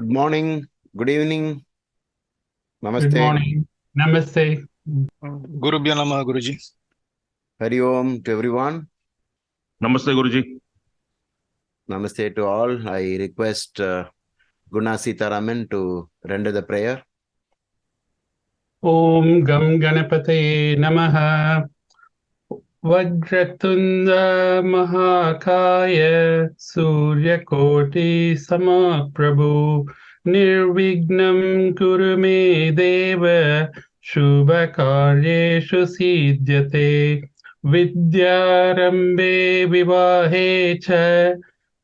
Good morning, good evening, Good namaste, morning. Namaste. गुरुभ्यो नमः गुरुजी। Hari Om to everyone. नमस्ते गुरुजी। Namaste to all. I request Guna Sitaraman to render the prayer. Om Gam Ganapate Namaha. Vajratunda Mahakaya Surya Koti Samaprabhu Nirvignam Kurume Deva Shubhakaryeshu Siddhyate Vidyarambe Vivahe Cha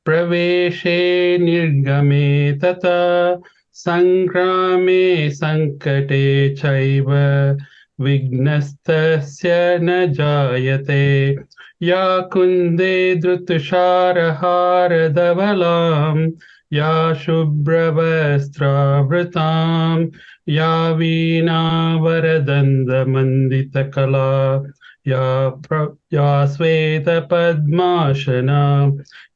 Praveshe Nirgame Tata Sangrame Sankate Chaiva विघ्नस्तस्य न जायते या कुन्दे धृतुषारहारधवलां या शुभ्रवस्त्रावृतां या वीणावरदण्डमण्डितकला या श्वेतपद्मासना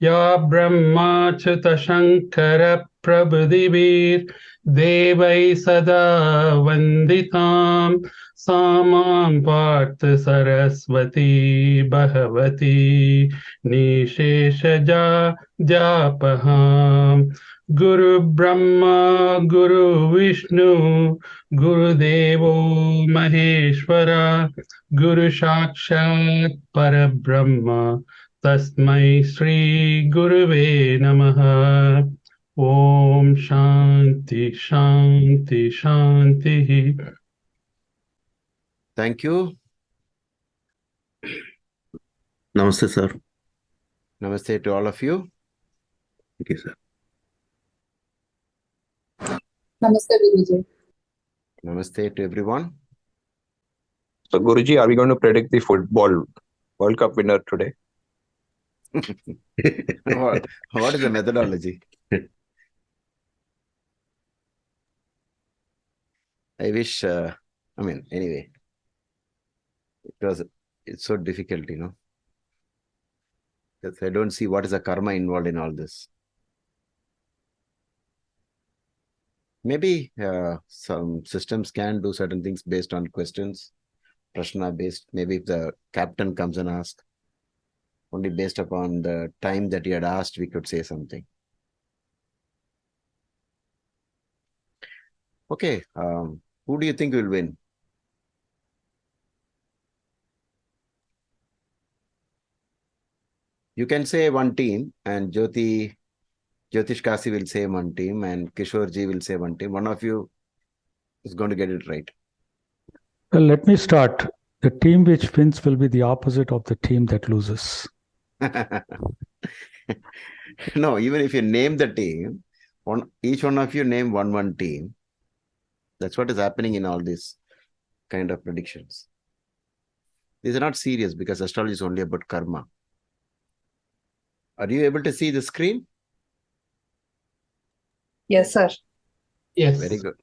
या ब्रह्माच्युतशङ्करप्रभृतिभिर्देवैः सदा वन्दिताम् सा मां पार्थ सरस्वती भगवती निशेषजा जापहाम् गुरुब्रह्मा गुरुविष्णु गुरुदेवो महेश्वरा गुरुसाक्षात् परब्रह्म तस्मै श्रीगुरुवे नमः। ॐ शान्ति शान्ति शान्तिः। Thank you. नमस्ते sir. Namaste to all of you. ठीक है sir. Namaste, Guruji. Namaste to everyone. So Guruji, are we going to predict the football World Cup winner today? What is the methodology? I wish, anyway, it's so difficult, because I don't see what is the karma involved in all this. Maybe some systems can do certain things based on questions, prashna based. Maybe if the captain comes and asks, only based upon the time that he had asked, we could say something. Okay, who do you think will win? You can say one team, and Jyotish Kasi will say one team, and Kishorji will say one team. One of you is going to get it right. Well, let me start. The team which wins will be the opposite of the team that loses. No, even if you name the team, each one of you name one team. That's what is happening in all these kind of predictions. These are not serious because astrology is only about karma. Are you able to see the screen? Yes, sir. Yes. Very good.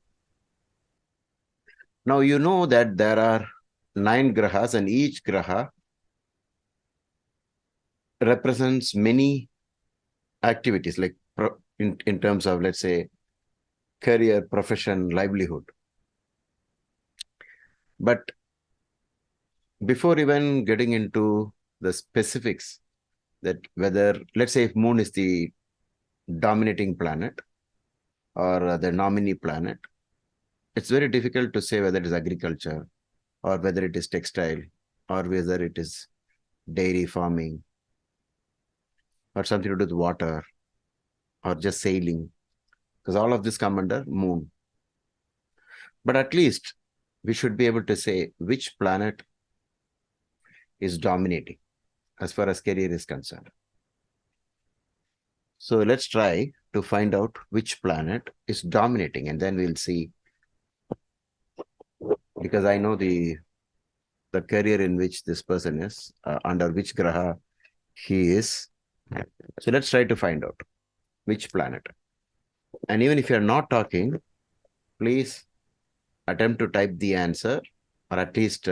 Now you know that there are 9 grahas and each graha represents many activities, like in terms of, let's say, career, profession, livelihood. But before even getting into the specifics, that whether, let's say, if moon is the dominating planet or the nominee planet, it's very difficult to say whether it is agriculture or whether it is textile or whether it is dairy farming or something to do with water or just sailing, because all of this come under moon. But at least we should be able to say which planet is dominating as far as career is concerned. So let's try to find out which planet is dominating, and then we'll see, because I know the career in which this person is, under which graha he is. So let's try to find out which planet. And even if you're not talking, please attempt to type the answer, or at least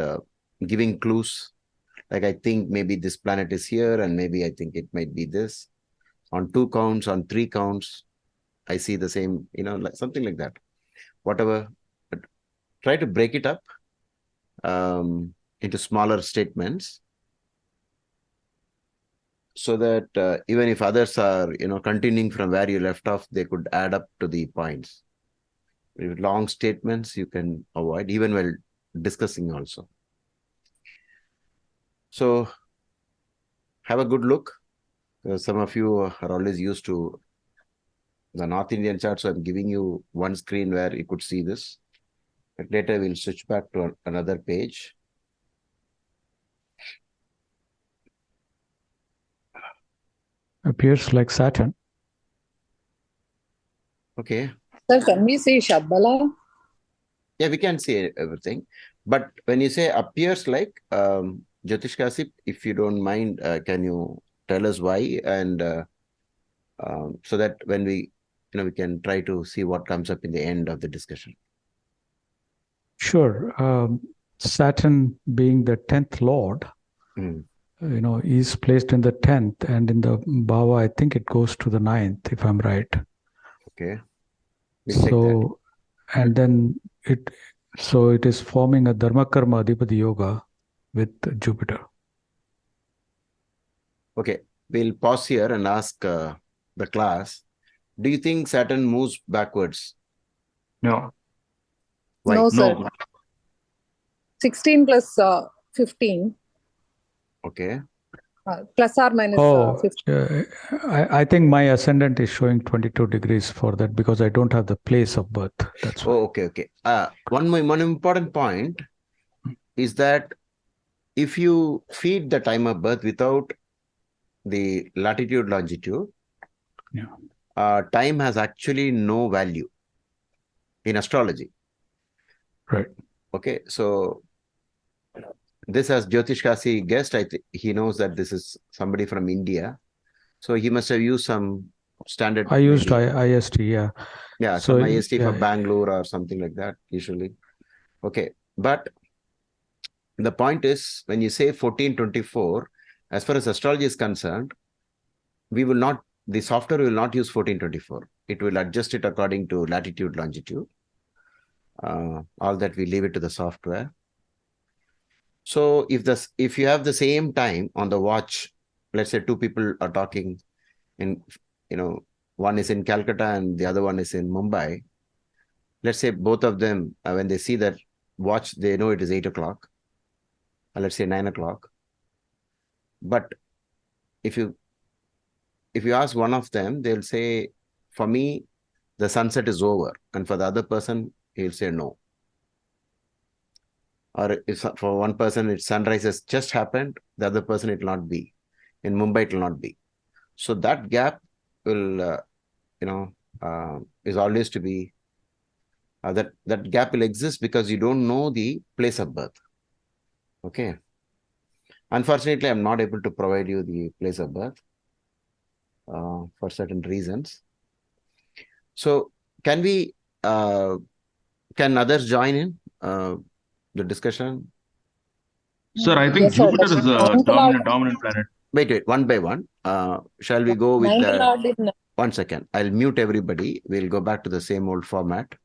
giving clues. Like, I think maybe this planet is here, and maybe I think it might be this. On 2 counts, on 3 counts, I see the same, like something like that. Whatever, but try to break it up into smaller statements, so that even if others are, continuing from where you left off, they could add up to the points. Long statements you can avoid, even while discussing also. So have a good look. Some of you are always used to the North Indian chart, so I'm giving you one screen where you could see this. But later we'll switch back to another page. Appears like Saturn. Okay. Sir, can we see Shabbala? Yeah, we can see everything. But when you say appears like, Jyotish Kasip, if you don't mind, can you tell us why? And so that when we can try to see what comes up in the end of the discussion. Sure. Saturn being the 10th lord, Mm. He's placed in the 10th, and in the Bhava, I think it goes to the 9th, if I'm right. Okay. We'll check that. So, and then it is forming a Dharma Karma Adhipati Yoga with Jupiter. Okay. We'll pause here and ask the class, do you think Saturn moves backwards? No. Why? No, sir. No. 16 plus 15, Okay. plus or minus Oh, 15. I think my ascendant is showing 22 degrees for that, because I don't have the place of birth. That's why. Oh, okay. One important point is that if you feed the time of birth without the latitude, longitude, time has actually no value in astrology. Right. Okay, so this, as Jyotish Kasi guessed, he knows that this is somebody from India. So he must have used some standard. I used IST, yeah. Yeah, So, some IST for yeah. Bangalore or something like that, usually. Okay, but the point is, when you say 1424, as far as astrology is concerned, the software will not use 1424. It will adjust it according to latitude, longitude. All that we leave it to the software. So if you have the same time on the watch, let's say two people are talking in, one is in Calcutta and the other one is in Mumbai. Let's say both of them, when they see that watch, they know it is 8 o'clock. Let's say 9 o'clock. But if you ask one of them, they'll say, for me, the sunset is over. And for the other person, he'll say no. Or if for one person, it's sunrise has just happened, the other person, it will not be. In Mumbai, it will not be. So that gap will, is always to be, that gap will exist because you don't know the place of birth. Okay. Unfortunately, I'm not able to provide you the place of birth for certain reasons. So can others join in the discussion? Sir, I think Yes, sir. Jupiter is the dominant planet. Wait, one by one. Shall we go with Ninth the... Lord in 1 second. I'll mute everybody. We'll go back to the same old format.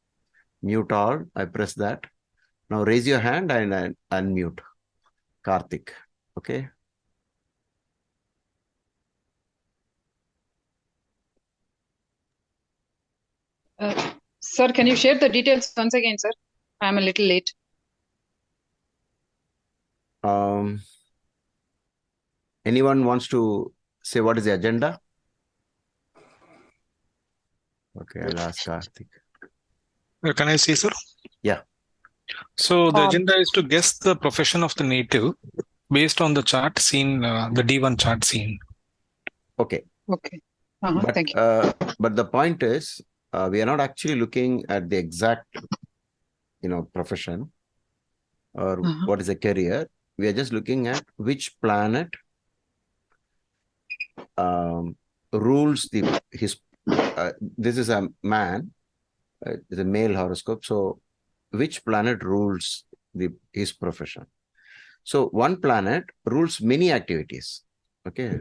Mute all. I press that. Now raise your hand and unmute. Karthik. Okay. Sir, can you share the details once again, sir? I'm a little late. Anyone wants to say what is the agenda? Okay, I'll ask Karthik. Can I see, sir? Yeah. So the agenda is to guess the profession of the native based on the chart seen, the D1 chart seen. Okay. Okay. But, thank you. But the point is, we are not actually looking at the exact, profession or what is a career. We are just looking at which planet rules his. This is a man. It's a male horoscope. So, which planet rules his profession? So, one planet rules many activities. Okay.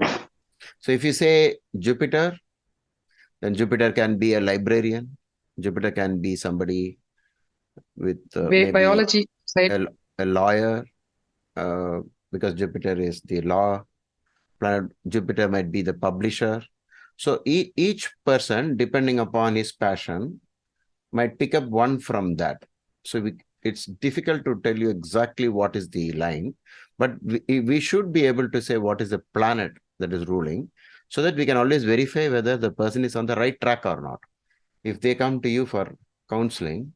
So, if you say Jupiter, Then Jupiter can be a librarian. Jupiter can be somebody with maybe Biology side. a lawyer, because Jupiter is the law planet. Jupiter might be the publisher. So each person, depending upon his passion, might pick up one from that. So it's difficult to tell you exactly what is the line, but we should be able to say what is the planet that is ruling, so that we can always verify whether the person is on the right track or not. If they come to you for counseling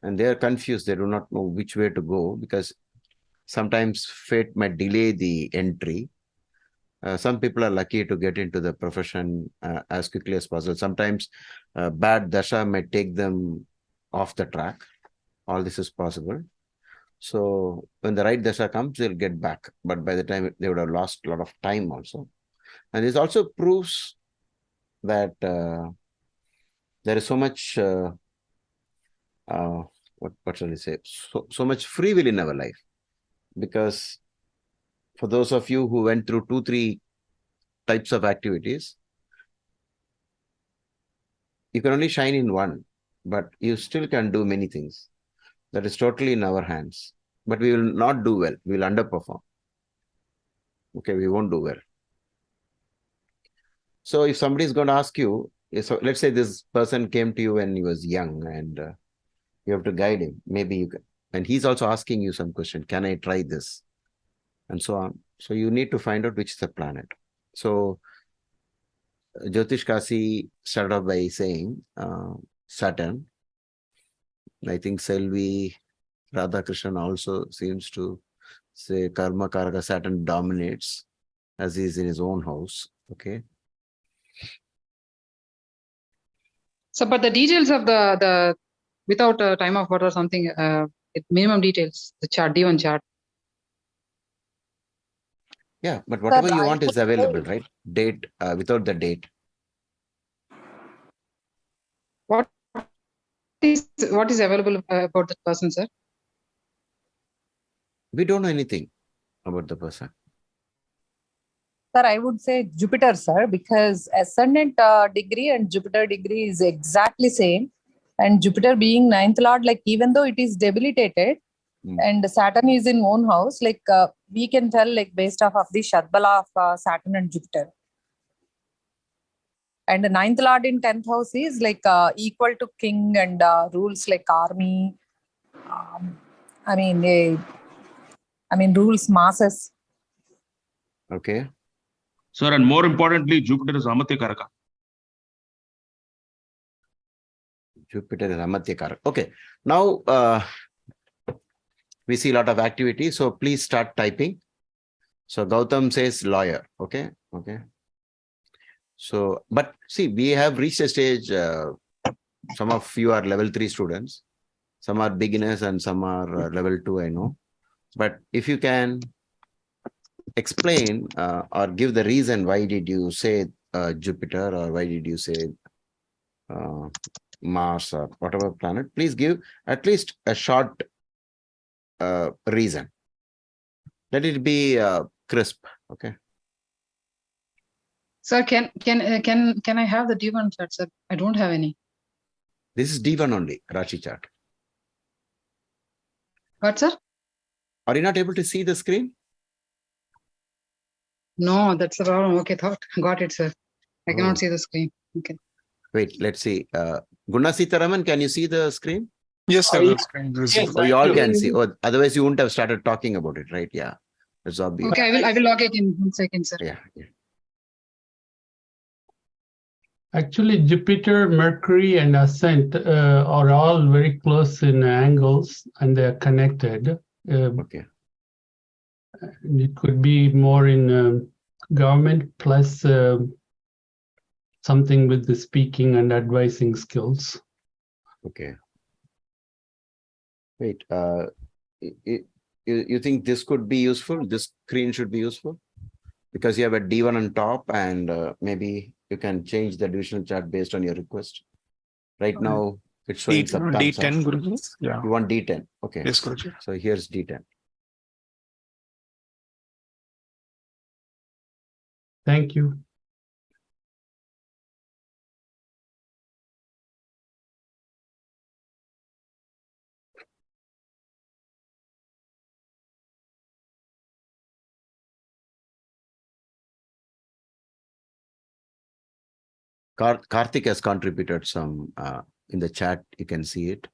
and they are confused, they do not know which way to go, because sometimes fate might delay the entry. Some people are lucky to get into the profession as quickly as possible. Sometimes bad dasha might take them off the track. All this is possible. So when the right dasha comes, they'll get back. But by the time, they would have lost a lot of time also. And this also proves that there is so much, what shall I say, so much free will in our life. Because for those of you who went through 2-3 types of activities, you can only shine in one, but you still can do many things. That is totally in our hands. But we will not do well. We will underperform. Okay, we won't do well. So if somebody is going to ask you, so let's say this person came to you when he was young, and you have to guide him. Maybe you can, and he's also asking you some question. Can I try this? And so on. So you need to find out which is the planet. So Jyotish Kasi started off by saying Saturn. I think Selvi Radhakrishnan also seems to say Karma Karaka Saturn dominates, as he is in his own house. Okay. So, but the details of the without time of birth or something, minimum details, the chart, D1 chart. Yeah, but whatever Sir, you I want is would available, say- right? Date, without the date. What is available about that person, sir? We don't know anything about the person. Sir, I would say Jupiter, sir, because ascendant degree and Jupiter degree is exactly same. And Jupiter being ninth lord, like even though it is debilitated, and Saturn is in own house, like we can tell like based off of the Shadbala of Saturn and Jupiter. And the ninth lord in 10th house is like equal to king and rules like army. I mean, rules masses. Okay. Sir, and more importantly, Jupiter is Amatya Karaka. Jupiter is Amatya Karaka. Okay. Now, we see a lot of activity. So please start typing. So Gautam says lawyer. Okay. Okay. So, but see, we have reached a stage, some of you are level 3 students, some are beginners and some are level 2, I know. But if you can explain or give the reason why did you say Jupiter, or why did you say Mars, or whatever planet, please give at least a short reason. Let it be crisp. Okay. Sir, can I have the D1 chart, sir? I don't have any. This is D1 only, Rashi chart. What, sir? Are you not able to see the screen? No, that's the problem. Okay, got it, sir. I Oh. cannot see the screen. Okay. Wait, let's see. Guna Sitaraman, can you see the screen? Yes, sir. yeah. The screen is visible. Yes, Oh, you I all do. can see. Oh, otherwise you wouldn't have started talking about it, right? Yeah, that's obvious. Okay, I will log it in 1 second, sir. Yeah, yeah. Actually, Jupiter, Mercury, and Ascent are all very close in angles, and they are connected. Okay. It could be more in government plus something with the speaking and advising skills. Okay. Wait, you think this could be useful? This screen should be useful? Because you have a D1 on top, and maybe you can change the divisional chart based on your request. Right now, it's showing subconscious. D10, Guruji. Yeah. You want D10. Okay. Yes, Guruji. So here's D10. Thank you. Karthik has contributed some in the chat. You can see it.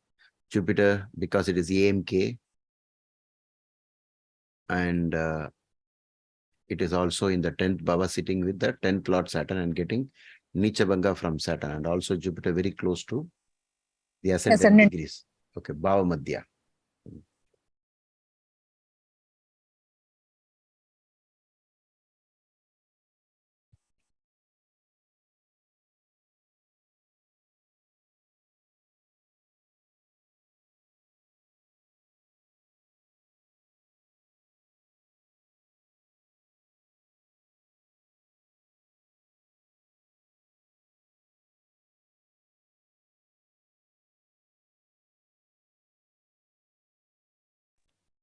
Jupiter, because it is AMK, and it is also in the 10th bhava, sitting with the 10th Lord Saturn and getting Nichabanga from Saturn, and also Jupiter very close to the ascendant degrees. Okay, Bhava Madhya.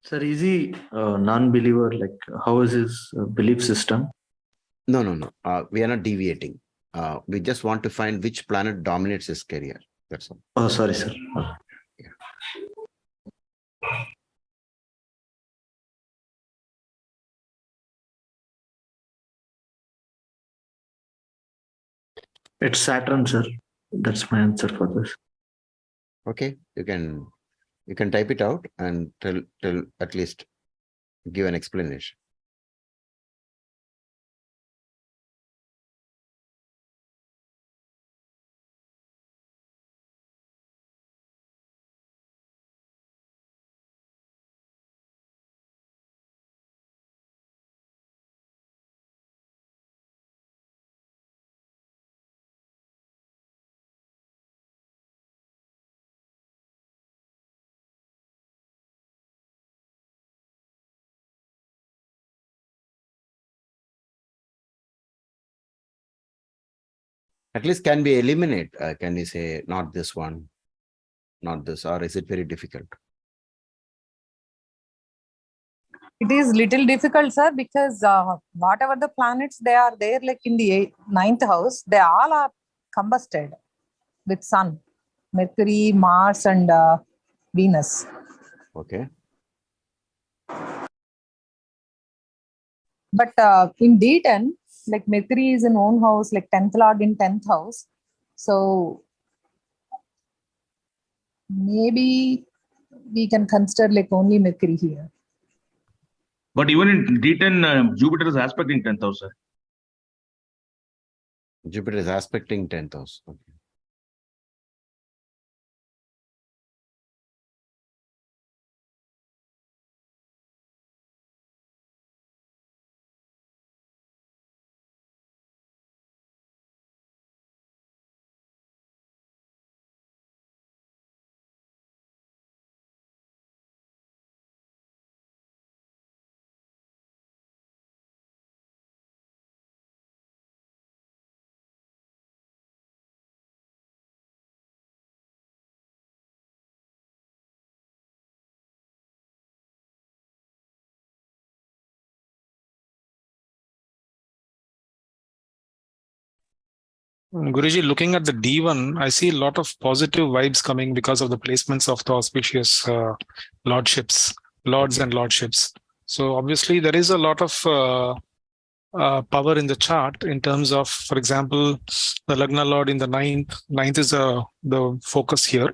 Sir, is he a non-believer? Like, how is his belief system? No. We are not deviating. We just want to find which planet dominates his career. That's all. Oh, sorry, sir. It's Saturn, sir. That's my answer for this. Okay, you can type it out and tell at least give an explanation. At least can we eliminate? Can we say not this one, not this, or is it very difficult? It is little difficult, sir, because whatever the planets they are there, like in the ninth house, they all are combusted with Sun, Mercury, Mars, and Venus. Okay. But in D10, like Mercury is in own house, like 10th Lord in 10th house. So maybe we can consider like only Mercury here. But even in D10, Jupiter is aspecting 10th house, sir. Jupiter is aspecting 10th house. Okay. Guruji, looking at the D1, I see a lot of positive vibes coming because of the placements of the auspicious lords and lordships. So obviously there is a lot of power in the chart in terms of, for example, the Lagna Lord in the ninth. Ninth is the focus here.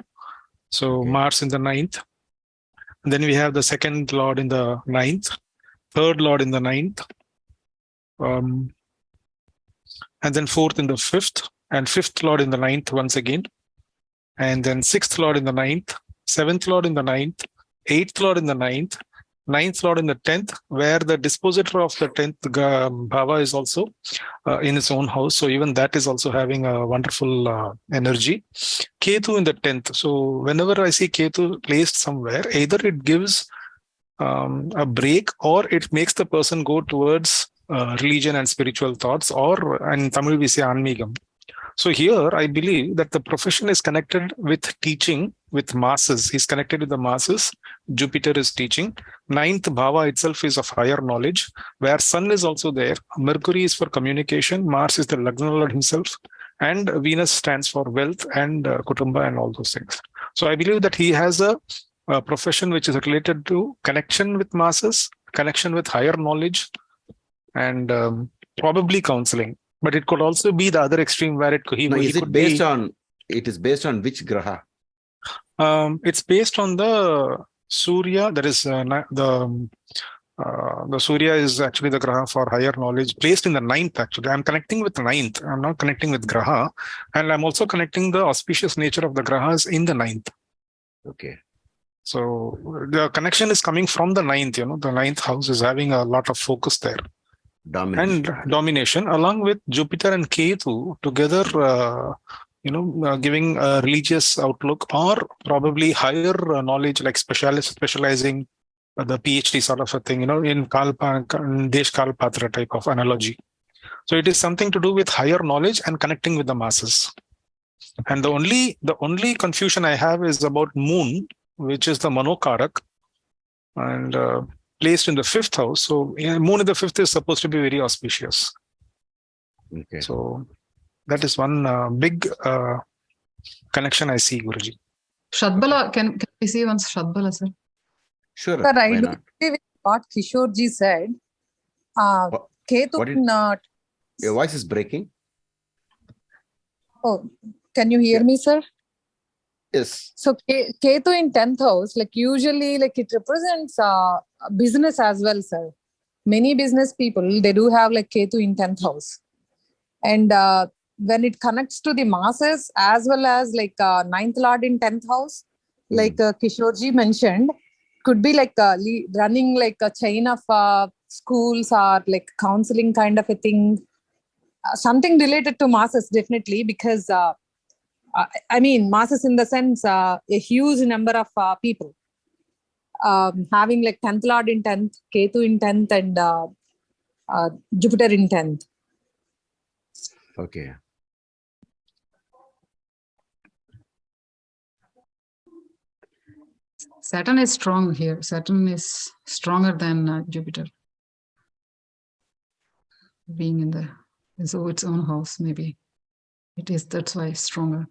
So Okay. Mars in the ninth. And then we have the second Lord in the ninth, third Lord in the ninth. And then fourth in the fifth, and fifth Lord in the ninth once again, and then sixth Lord in the ninth, seventh Lord in the ninth, eighth Lord in the ninth, ninth Lord in the 10th, where the dispositor of the 10th bhava is also in its own house. So even that is also having a wonderful energy. Ketu in the 10th. So whenever I see Ketu placed somewhere, either it gives a break or it makes the person go towards religion and spiritual thoughts, or in Tamil we say Anmigam. So here I believe that the profession is connected with teaching with masses. He's connected with the masses. Jupiter is teaching. Ninth bhava itself is of higher knowledge, where Sun is also there. Mercury is for communication. Mars is the Lagna Lord himself. And Venus stands for wealth and Kutumba and all those things. So I believe that he has a profession which is related to connection with masses, connection with higher knowledge, and probably counseling. But it could also be the other extreme where it could, he, No, he is it could based be, on, it is based on which graha? it's based on the Surya, that is the Surya is actually the graha for higher knowledge, placed in the ninth actually. I'm connecting with the ninth. I'm not connecting with graha. And I'm also connecting the auspicious nature of the grahas in the ninth. Okay. So the connection is coming from the ninth, the ninth house is having a lot of focus there. Domination. And domination, along with Jupiter and Ketu together, giving a religious outlook or probably higher knowledge, like specializing the PhD sort of a thing, in Desh Kalpatra type of analogy. So it is something to do with higher knowledge and connecting with the masses. And the only confusion I have is about Moon, which is the Manokarak, and placed in the fifth house. So Moon in the fifth is supposed to be very auspicious. Okay. So that is one big connection I see, Guruji. Shadbala, can we see once Shadbala, sir? Sure. Sir, I Why do not? agree with what Kishorji said. Ketu, what did- Your voice is breaking. oh, can you hear Yeah. me, sir? Yes. So Ketu in 10th house, like usually, like it represents business as well, sir. Many business people, they do have like Ketu in 10th house. And when it connects to the masses as well as like 9th lord in 10th house, like Kishorji mentioned, could be like running like a chain of schools or like counseling kind of a thing. Something related to masses, definitely, because I mean, masses in the sense, a huge number of people having like 10th lord in 10th, Ketu in 10th, and Jupiter in 10th. Okay. Saturn is strong here. Saturn is stronger than Jupiter. Being in its own house, maybe. That's why it's stronger.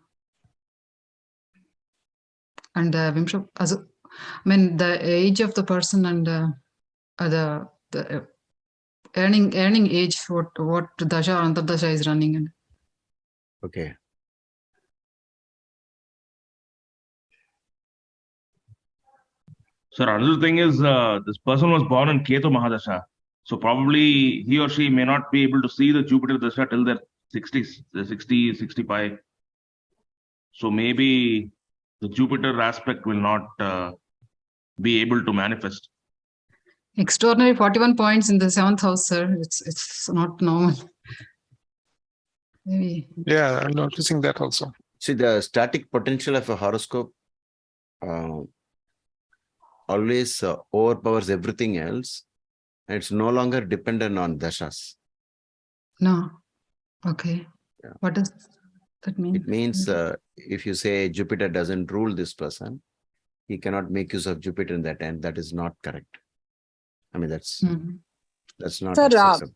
And the age of the person and the earning age, what dasha or antardasha is running in. Okay. Sir, another thing is this person was born in Ketu Mahadasha. So probably he or she may not be able to see the Jupiter Dasha till their 60s, 60, 65. So maybe the Jupiter aspect will not be able to manifest. Extraordinary 41 points in the 7th house, sir. It's not normal. Maybe. Yeah, I'm noticing that also. See, the static potential of a horoscope always overpowers everything else. And it's no longer dependent on dashas. No. Okay. Yeah. What does that mean? It means if you say Jupiter doesn't rule this person, he cannot make use of Jupiter in that end. That is not correct. I mean, that's not Sir, acceptable.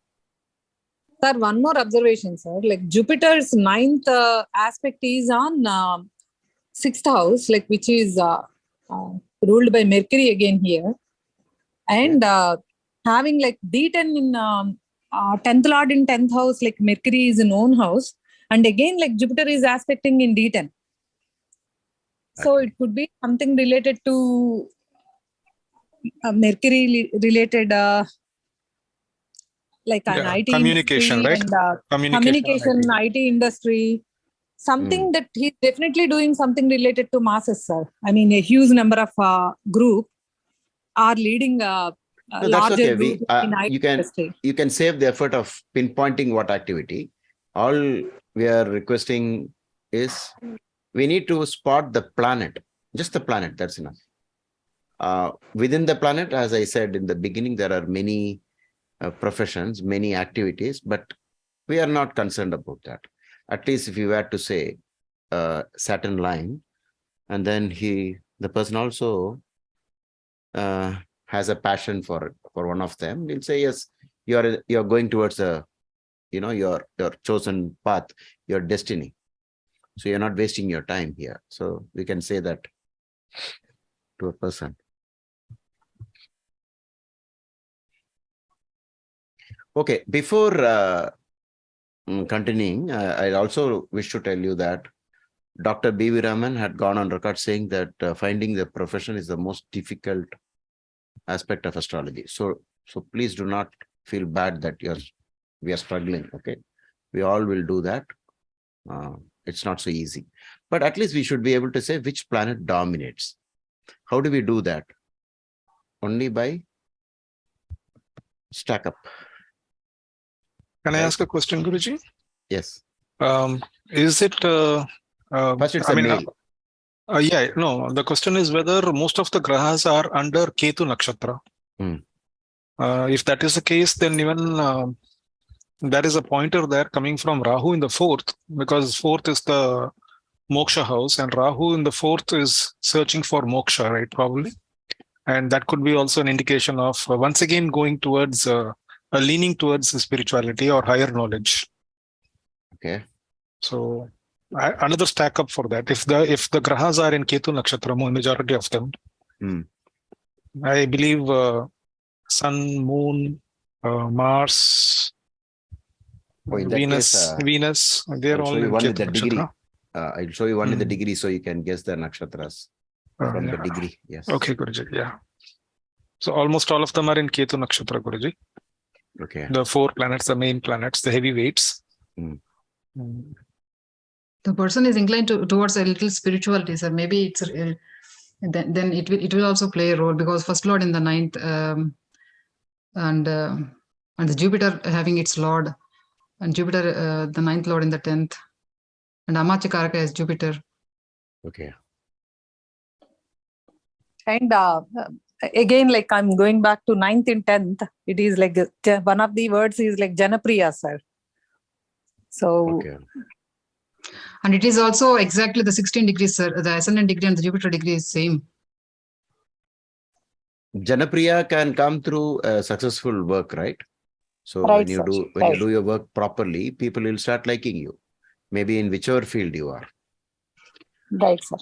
Sir, one more observation, sir. Like Jupiter's 9th aspect is on 6th house, like which is ruled by Mercury again here. And having like D10 in 10th lord in 10th house, like Mercury is in own house. And again, like Jupiter is aspecting in D10. So it could be something related to Mercury related, like an IT communication, industry right? and communication, IT industry. Something that he's definitely doing something related to masses, sir. I mean, a huge number of group are leading a No, that's larger okay. group in IT industry. You can save the effort of pinpointing what activity. All we are requesting is we need to spot the planet, just the planet. That's enough. Within the planet, as I said in the beginning, there are many professions, many activities, but we are not concerned about that. At least if you were to say Saturn line, and then the person also has a passion for one of them, we'll say, yes, you're going towards your chosen path, your destiny. So you're not wasting your time here. So we can say that to a person. Okay, before continuing, I also wish to tell you that Dr. B.V. Raman had gone on record saying that finding the profession is the most difficult aspect of astrology. So please do not feel bad that we are struggling. Okay, we all will do that. It's not so easy, but at least we should be able to say which planet dominates. How do we do that? Only by stack up. Can I Right. ask a question, Guruji? Yes. Is it? First, it's I a mean, male. yeah, no. The question is whether most of the grahas are under Ketu nakshatra. If that is the case, then even there is a pointer there coming from Rahu in the fourth, because fourth is the moksha house, and Rahu in the fourth is searching for moksha, right? Probably, and that could be also an indication of once again going towards a leaning towards spirituality or higher knowledge. Okay. So another stack up for that. If the grahas are in Ketu nakshatra, majority of them, I believe Sun, Moon, Mars, in that Venus, case, they're I'll all show you in one Ketu with the degree. nakshatra. I'll show you one with the degree so you can guess the nakshatras from the degree. Yes. Okay, Guruji. Yeah. So almost all of them are in Ketu nakshatra, Guruji. Okay. The 4 planets, the main planets, the heavyweights. The person is inclined towards a little spirituality, sir. Maybe it's then it will also play a role, because first lord in the ninth, and the Jupiter having its lord, and Jupiter the ninth lord in the 10th, and Amachakaraka is Jupiter. Okay. And again, like I'm going back to 9th and 10th, it is like one of the words is like Janapriya, sir. So, okay. And it is also exactly the 16 degrees, sir. The ascendant degree and the Jupiter degree is same. Janapriya can come through successful work, right? So right, when you sir. do you do your work properly, people will start liking you. Maybe in whichever field you are. Right, sir.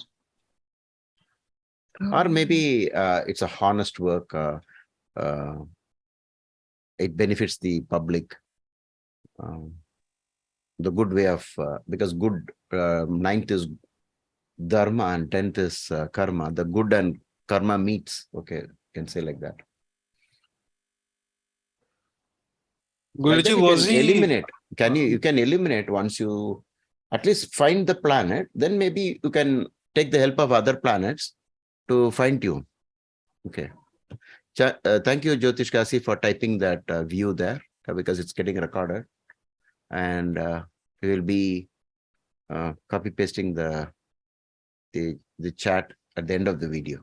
Or maybe it's a honest work. It benefits the public. The good way of, because good, 9th is dharma and 10th is karma. The good and karma meets. Okay, you can say like that. Like that Guruji, you was can he? eliminate. You can eliminate once you at least find the planet. Then maybe you can take the help of other planets to fine tune. Okay. Thank you, Jyotish Kasi, for typing that view there, because it's getting recorded, and we will be copy pasting the chat at the end of the video.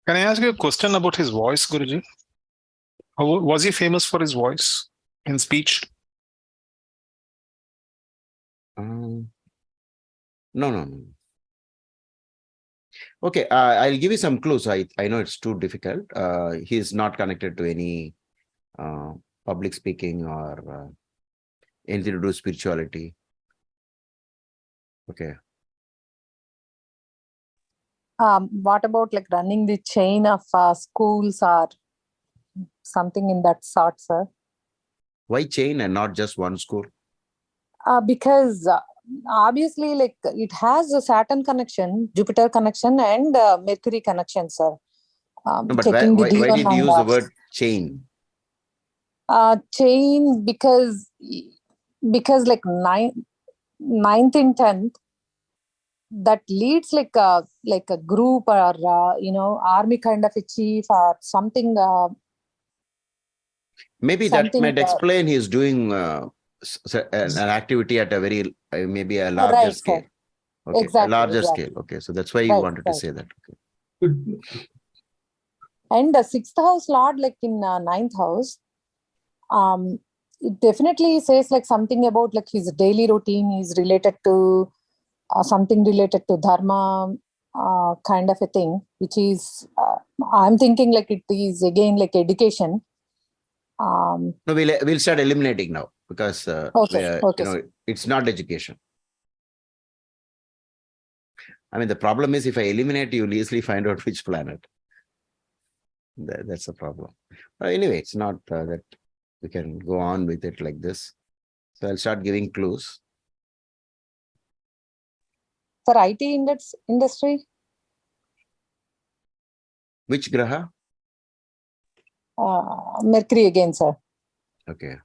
Can I ask you a question about his voice, Guruji? Was he famous for his voice in speech? No. Okay, I'll give you some clues. I know it's too difficult. He is not connected to any public speaking or anything to do with spirituality. Okay. What about like running the chain of schools or something in that sort, sir? Why chain and not just one school? Because obviously, like it has a Saturn connection, Jupiter connection, and Mercury connection, sir. No, but Checking why the did D1 you use the and word chain? chain because like 9th and 10th, that leads like a group or army kind of a chief or something. Maybe that something might explain he's doing an activity at a very maybe a larger right, scale. sir. Okay, Exactly, a larger exactly. scale. Okay, so that's why you wanted to say that. Okay. And the 6th house lord, like in 9th house, it definitely says like something about like his daily routine is related to something related to dharma, kind of a thing, which is I'm thinking like it is again like education. No, we'll start eliminating now, because Okay, it's not education. I mean, the problem is if I eliminate, you'll easily find out which planet. That's the problem. Anyway, it's not that we can go on with it like this. So I'll start giving clues. Sir, IT industry, Which graha? Mercury again, sir. Okay.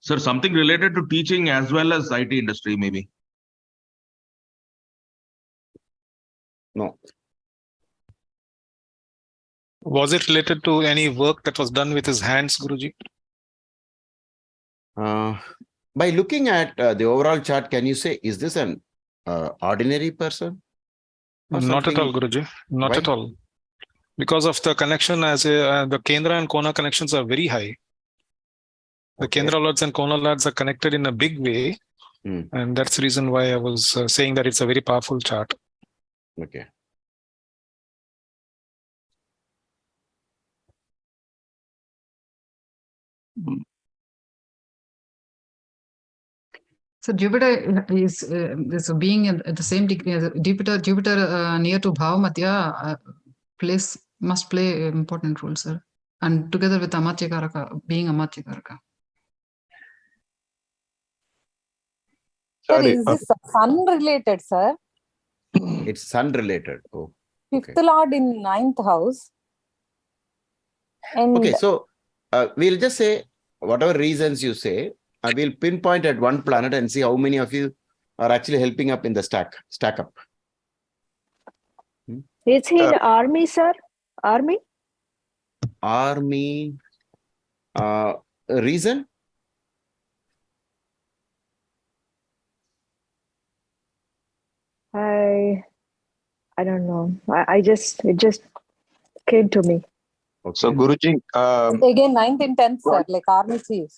Sir, something related to teaching as well as IT industry, maybe. No. Was it related to any work that was done with his hands, Guruji? By looking at the overall chart, can you say, is this an ordinary person? Or Not at all, something? Guruji. Not Why? at all. Because of the connection the Kendra and Kona connections are very high. The Okay. Kendra Lords and Kona Lords are connected in a big way. And that's the reason why I was saying that it's a very powerful chart. Okay. So Jupiter is being at the same degree as Jupiter near to Bhavamadya must play an important role, sir. And together with Amatya Karaka, being Amatya Karaka. Sir, Sorry, is this sun related, sir? It's sun related. Oh, Fifth Lord in 9th house. And okay. So we'll just say whatever reasons you say, I will pinpoint at one planet and see how many of you are actually helping up in the stack up. Is he in army, sir? Army? Army. Reason? I don't know. It just came to me. Okay. So Guruji, again 9th and 10th, sir, like army chief.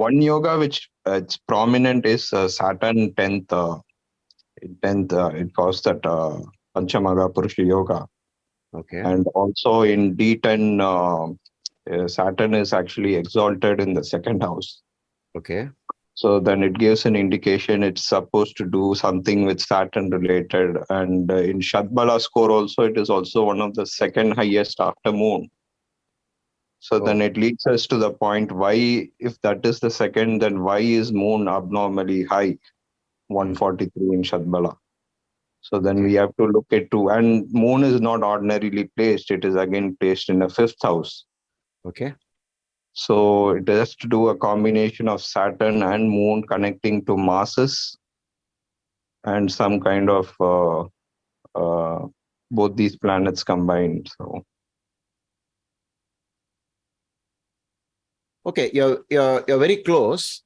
one yoga which it's prominent is Saturn 10th. It calls that Panchamaga Purusha Yoga. Okay. And also in D10, Saturn is actually exalted in the second house. Okay. So then it gives an indication it's supposed to do something with Saturn related. And in Shadbala score also, it is also one of the second highest after Moon. So then it leads us to the point why, if that is the second, then why is Moon abnormally high, 143 in Shadbala? So then we have to look into, and Moon is not ordinarily placed. It is again placed in the 5th house. Okay. So it has to do a combination of Saturn and Moon connecting to masses and some kind of both these planets combined. So okay, you're very close,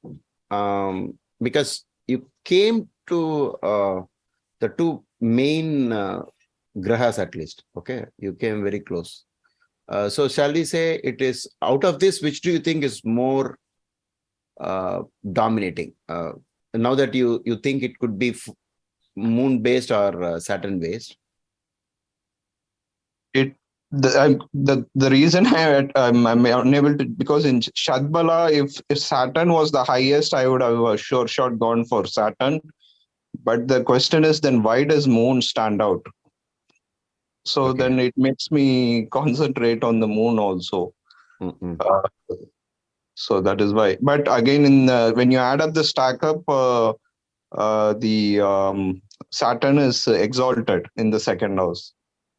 because you came to the two main grahas at least. Okay, you came very close. So shall we say it is out of this, which do you think is more dominating? Now that you think it could be moon based or Saturn based? The reason I'm unable to, because in Shadbala, if Saturn was the highest, I would have a sure shot gone for Saturn. But the question is then why does Moon stand out? So then it makes me concentrate on the Moon also. So that is why. But again, when you add up the stack up, the Saturn is exalted in the second house.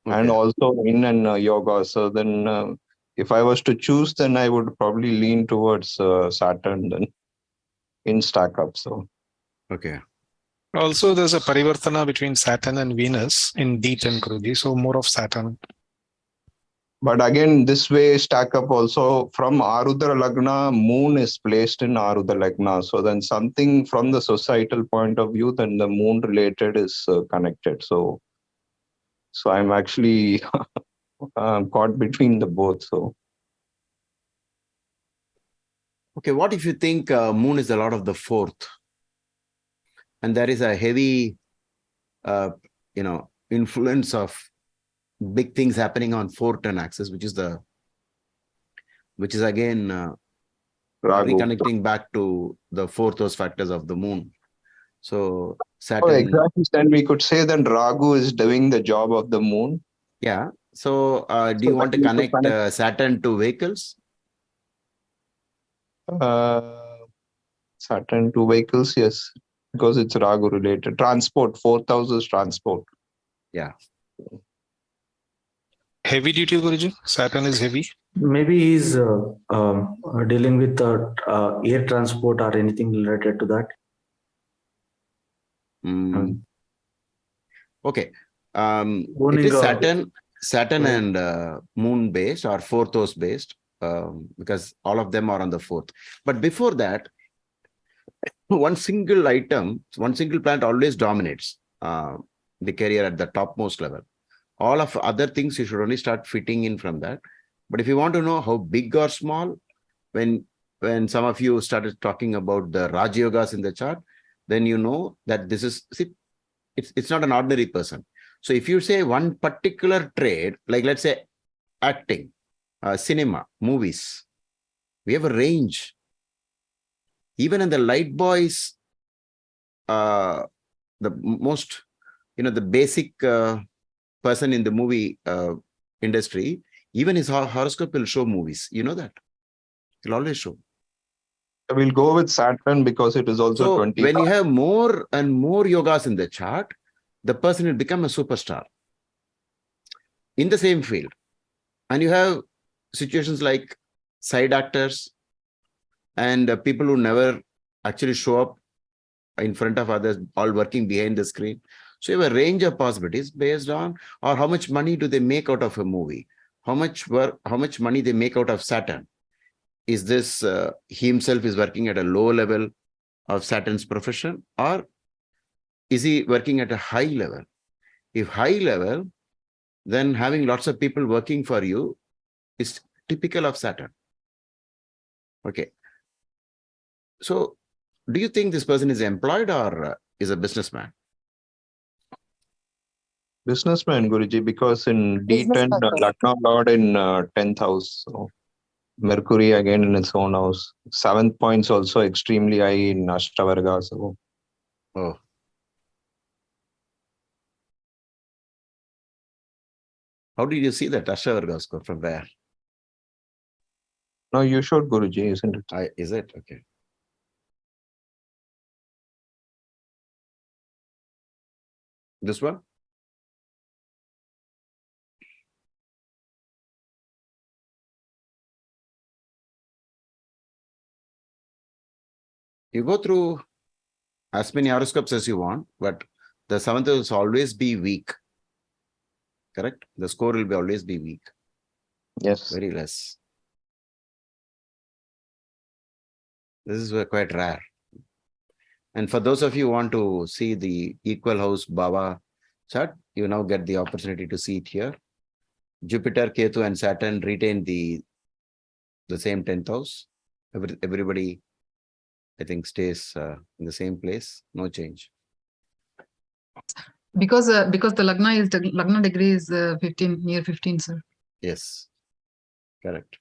And also in an yoga. So then if I was to choose, then I would probably lean towards Saturn then in stack up. So okay. Also, there's a parivartana between Saturn and Venus in D10, Guruji, so more of Saturn. But again, this way stack up also from Arudra Lagna, Moon is placed in Arudra Lagna. So then something from the societal point of view, then the Moon related is connected. So I'm actually caught between the both. So okay, what if you think Moon is a lot of the 4th, and there is a heavy, influence of big things happening on 4-10 axis, which is again reconnecting back to the 4th house factors of the Moon. So Saturn. exactly. Then we could say that Ragu is doing the job of the Moon. Yeah. So, do So you want that to you could connect Saturn to vehicles? Saturn to vehicles, yes, because it's Ragu related. Transport, 4th house is transport. Yeah. Heavy duty, Guruji. Saturn is heavy. Maybe he's dealing with air transport or anything related to that. Okay. It Owning is a- Saturn Right. and Moon based or 4th house based, because all of them are on the 4th. But before that, one single planet always dominates the career at the topmost level. All of other things you should only start fitting in from that. But if you want to know how big or small, when some of you started talking about the Raj Yogas in the chart, then you know that this is, see, it's not an ordinary person. So if you say one particular trade, like let's say acting, cinema, movies, we have a range. Even in the light boys, the most, the basic person in the movie industry, even his horoscope will show movies. You know that? It'll always show. We'll go with Saturn because it is also So 20. when you have more and more yogas in the chart, the person will become a superstar in the same field. And you have situations like side actors and people who never actually show up in front of others, all working behind the screen. So you have a range of possibilities based on, or how much money do they make out of a movie? How much money they make out of Saturn? Is this, he himself is working at a low level of Saturn's profession, or is he working at a high level? If high level, then having lots of people working for you is typical of Saturn. Okay. So do you think this person is employed or is a businessman? Businessman, Guruji, because in D10, Businessman, sir. Lucknow Lord in 10th house. So Mercury again in its own house. 7th points also extremely high in Ashtavarga. So Oh. How did you see that Ashtavarga score from where? no, you should, Guruji, isn't it? Is it? Okay. This one? You go through as many horoscopes as you want, but the 7th will always be weak. Correct? The score will always be weak. Yes. Very less. This is quite rare. And for those of you who want to see the equal house Bhava chart, you now get the opportunity to see it here. Jupiter, Ketu, and Saturn retain the same 10th house. Everybody, I think, stays in the same place. No change. Because the Lagna degree is 15, near 15, sir. Yes, correct.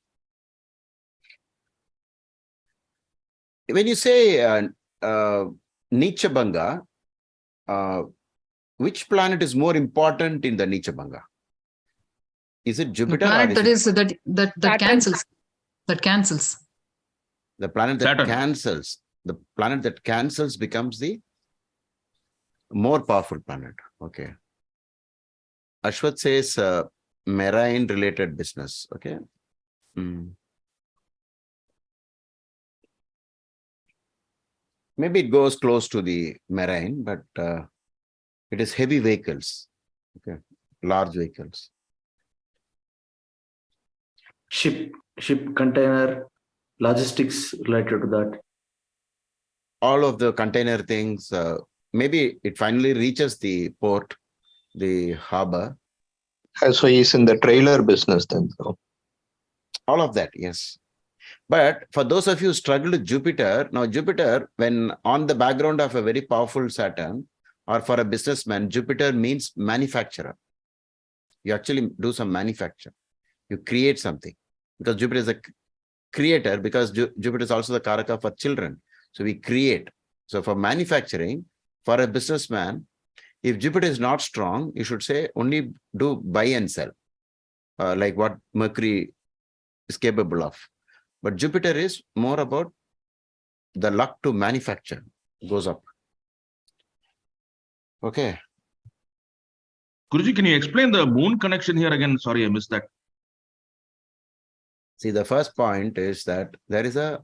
When you say Neecha Bhanga, which planet is more important in the Neecha Bhanga? Is it Jupiter? The planet or is that Saturn. cancels. That cancels. the planet that Saturn. cancels? The planet that cancels becomes the more powerful planet. Okay. Ashwat says marine related business. Okay. Maybe it goes close to the marine, but it is heavy vehicles. Okay. Large vehicles. ship, container, logistics related to that. All of the container things, maybe it finally reaches the port, the harbor. So he's in the trailer business then. So. All of that, yes. But for those of you who struggle with Jupiter, now Jupiter, when on the background of a very powerful Saturn, or for a businessman, Jupiter means manufacturer. You actually do some manufacture. You create something. Because Jupiter is a creator, because Jupiter is also the Karaka for children. So we create. So for manufacturing, for a businessman, if Jupiter is not strong, you should say only do buy and sell. like what Mercury is capable of. But Jupiter is more about the luck to manufacture goes up. Okay. Guruji, can you explain the moon connection here again? Sorry, I missed that. See, the first point is that there is a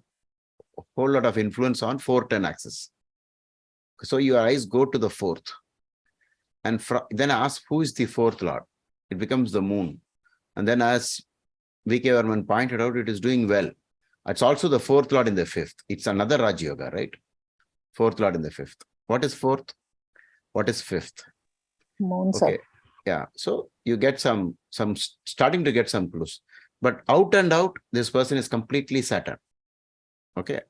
whole lot of influence on 4-10 axis. So your eyes go to the fourth. And then ask who is the fourth lord. It becomes the moon. And then as V.K. Varman pointed out, it is doing well. It's also the fourth lord in the fifth. It's another Raj Yoga, right? Fourth lord in the fifth. What is fourth? What is fifth? Moon, sir. Okay. Yeah. So you get some starting to get some clues. But out and out, this person is completely Saturn. Okay.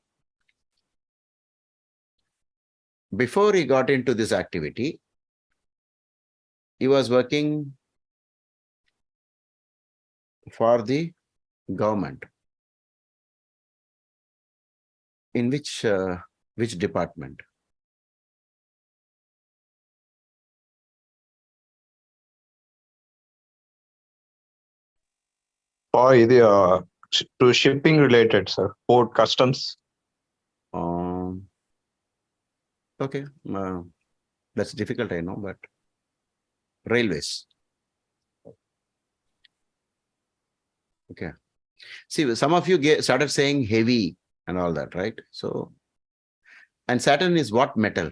Before he got into this activity, he was working for the government. In which department? To shipping related, sir. Port customs. Okay. That's difficult, I know, but railways. Okay. See, some of you started saying heavy and all that, right? So, and Saturn is what metal?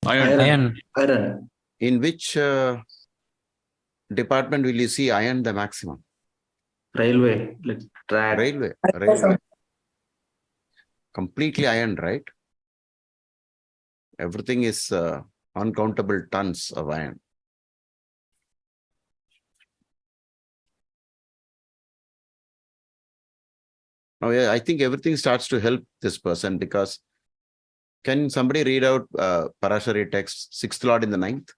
Iron. Iron. In which department will you see iron the maximum? Railway, like track. Railway. Completely iron, right? Everything is uncountable tons of iron. Now, I think everything starts to help this person because can somebody read out Parashari text, 6th Lord in the 9th?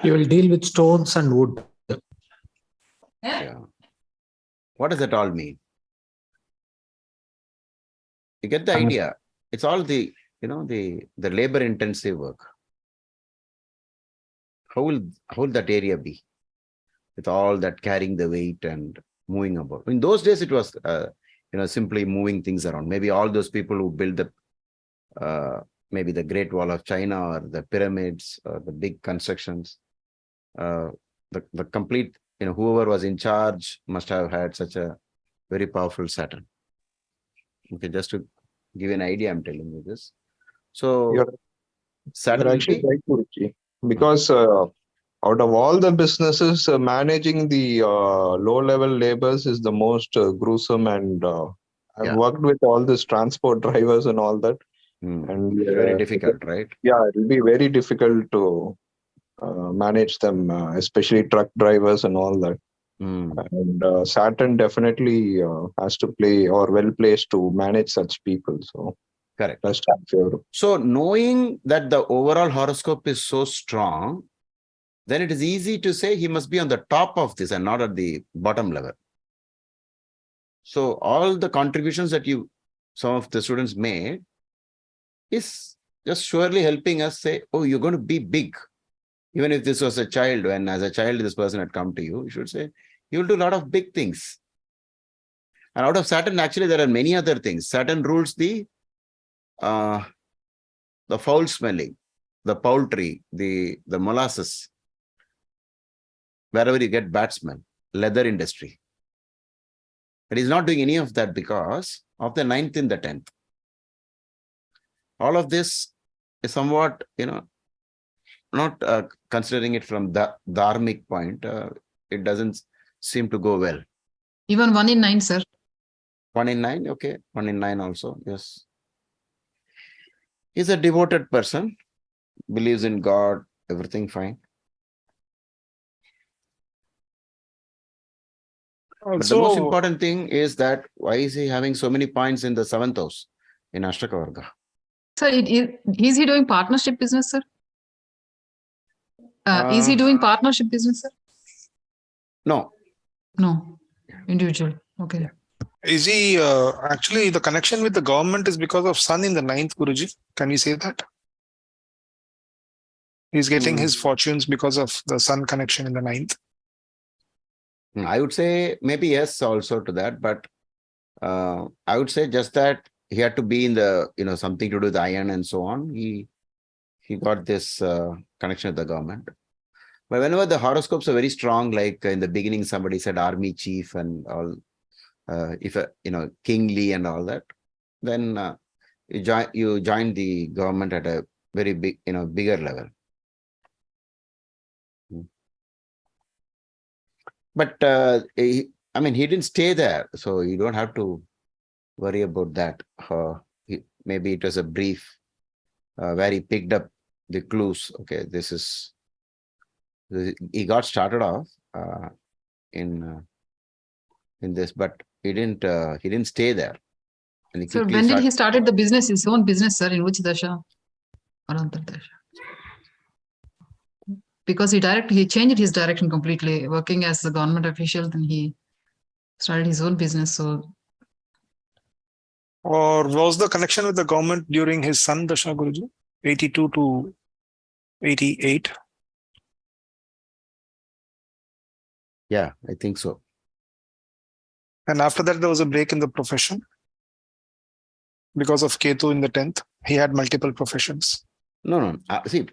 You will deal with stones and wood. Yeah. What does that all mean? You get the idea. It's all the, the labor intensive work. How will that area be with all that carrying the weight and moving about? In those days, it was, simply moving things around. Maybe all those people who built the, maybe the Great Wall of China or the pyramids or the big constructions, the complete, whoever was in charge must have had such a very powerful Saturn. Okay, just to give you an idea, I'm telling you this. So Saturn You're actually right, Guruji. Because out of all the businesses, managing the low-level labors is the most gruesome, and I've worked with all these transport drivers and all that. And very difficult, right? Yeah, it will be very difficult to manage them, especially truck drivers and all that. And Saturn definitely has to play or well placed to manage such people. So correct. That's so knowing that the overall horoscope is so strong, then it is easy to say he must be on the top of this and not at the bottom level. So all the contributions that some of the students made is just surely helping us say, oh, you're going to be big. Even if this was a child, when as a child this person had come to you, you should say, you'll do a lot of big things. And out of Saturn, actually, there are many other things. Saturn rules the foul smelling, the poultry, the molasses, wherever you get bad smell, leather industry. But he's not doing any of that because of the 9th and the 10th. All of this is somewhat, not considering it from the dharmic point, it doesn't seem to go well. Even 1 in 9, sir. 1 in 9, okay. 1 in 9 also, yes. He's a devoted person, believes in God, everything fine. But the most important thing is that why is he having so many points in the 7th house in Ashtaka Varga? Sir, is he doing partnership business, sir? Is he doing partnership business, sir? No. No, individual. Okay. Is he actually the connection with the government is because of sun in the ninth, Guruji? Can we say that? He's getting his fortunes because of the sun connection in the ninth. I would say maybe yes also to that, but I would say just that he had to be in the, something to do with iron and so on. He got this connection with the government. But whenever the horoscopes are very strong, like in the beginning, somebody said army chief and all, kingly and all that, then you join the government at a very big, bigger level. But he didn't stay there, so you don't have to worry about that. Maybe it was a brief where he picked up the clues. Okay, he got started off in this, but he didn't stay there. And So when did he started the business, his own business, sir? In which dasha? Anantar dasha. Because he changed his direction completely. Working as a government official, then he started his own business. So, or was the connection with the government during his son dasha, Guruji, 82 to 88? Yeah, I think so. And after that, there was a break in the profession because of Ketu in the 10th. He had multiple professions. No. See,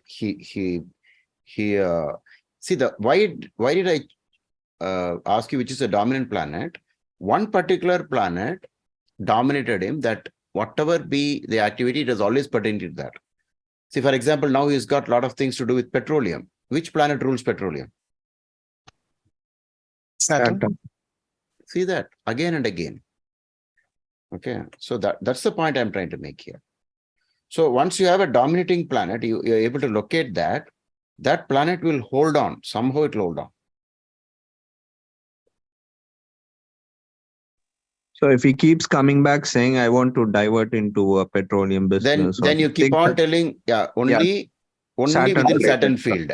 why did I ask you which is a dominant planet? One particular planet dominated him, that whatever be the activity, it has always pertained to that. See, for example, now he's got a lot of things to do with petroleum. Which planet rules petroleum? Saturn. See that again and again. Okay, so that's the point I'm trying to make here. So once you have a dominating planet, you're able to locate that planet will hold on. Somehow it will hold on. So if he keeps coming back saying, I want to divert into a petroleum business, then you keep on telling, only Saturn within related Saturn stuff. field.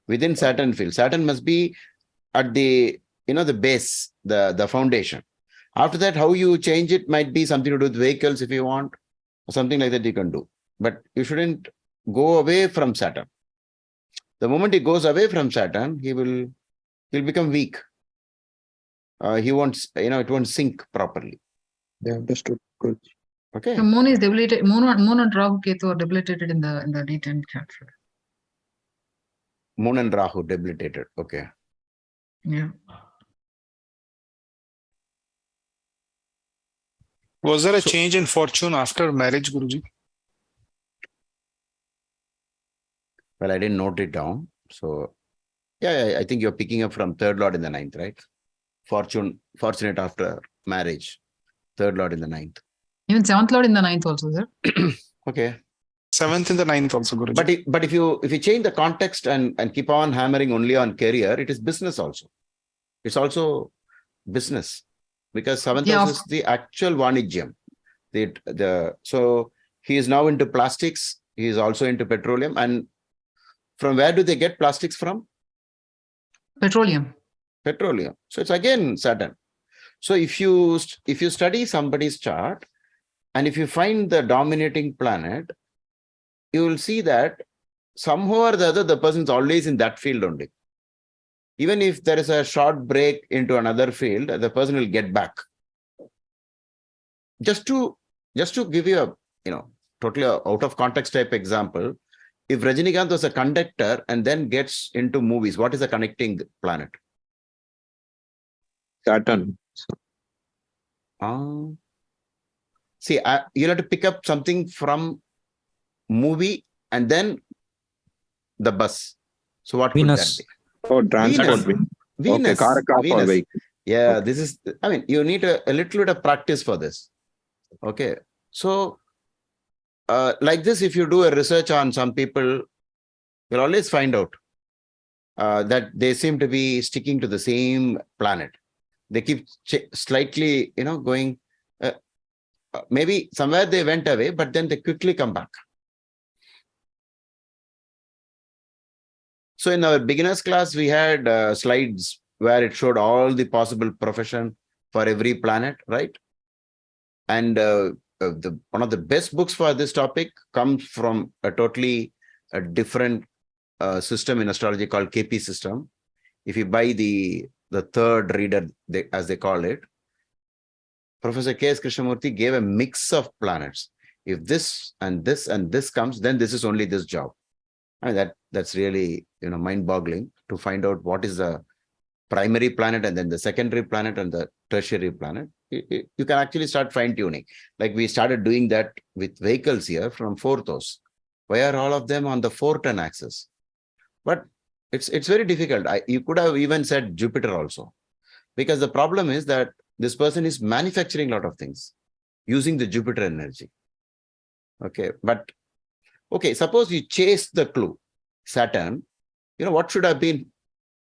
Within Saturn field. Saturn must be at the, the base, the foundation. After that, how you change it might be something to do with vehicles if you want, or something like that you can do. But you shouldn't go away from Saturn. The moment he goes away from Saturn, he'll become weak. He won't, it won't sync properly. Yeah, understood. Good. Okay. the moon is debilitated. Moon and Rahu Ketu are debilitated in the D10 chart. Moon and Rahu debilitated. Okay. Yeah. Was there a change in fortune after marriage, Guruji? Well, I didn't note it down. So, I think you're picking up from third lord in the ninth, right? Fortunate after marriage. Third lord in the ninth. Even seventh lord in the ninth also, sir. Okay. Seventh in the ninth also, Guruji. But if you change the context and keep on hammering only on career, it is business also. It's also business, because seventh house is the actual Vanijyam. So he is now into plastics. He is also into petroleum. And from where do they get plastics from? Petroleum. So it's again Saturn. So if you study somebody's chart, and if you find the dominating planet, you will see that somehow or the other, the person is always in that field only. Even if there is a short break into another field, the person will get back. Just to give you a totally out of context type example, if Rajinikanth was a conductor and then gets into movies, what is a connecting planet? Saturn. See, you'll have to pick up something from movie and then the bus. So what Venus. could that be? Oh, transport. Venus. Okay, Venus. Yeah, this is, you need a little bit of practice for this. Okay. So, like this, if you do a research on some people, you'll always find out that they seem to be sticking to the same planet. They keep slightly, going, maybe somewhere they went away, but then they quickly come back. So in our beginners class, we had slides where it showed all the possible profession for every planet, right? And one of the best books for this topic comes from a totally different system in astrology called KP system. If you buy the third reader, as they call it, Professor K.S. Krishnamurthy gave a mix of planets. If this and this and this comes, then this is only this job. I mean, that's really, mind-boggling to find out what is the primary planet and then the secondary planet and the tertiary planet. You can actually start fine-tuning. Like we started doing that with vehicles here from fourth house. Why are all of them on the 410 axis? But it's very difficult. You could have even said Jupiter also, because the problem is that this person is manufacturing a lot of things using the Jupiter energy. Okay, but okay, suppose you chase the clue, Saturn, what should have been?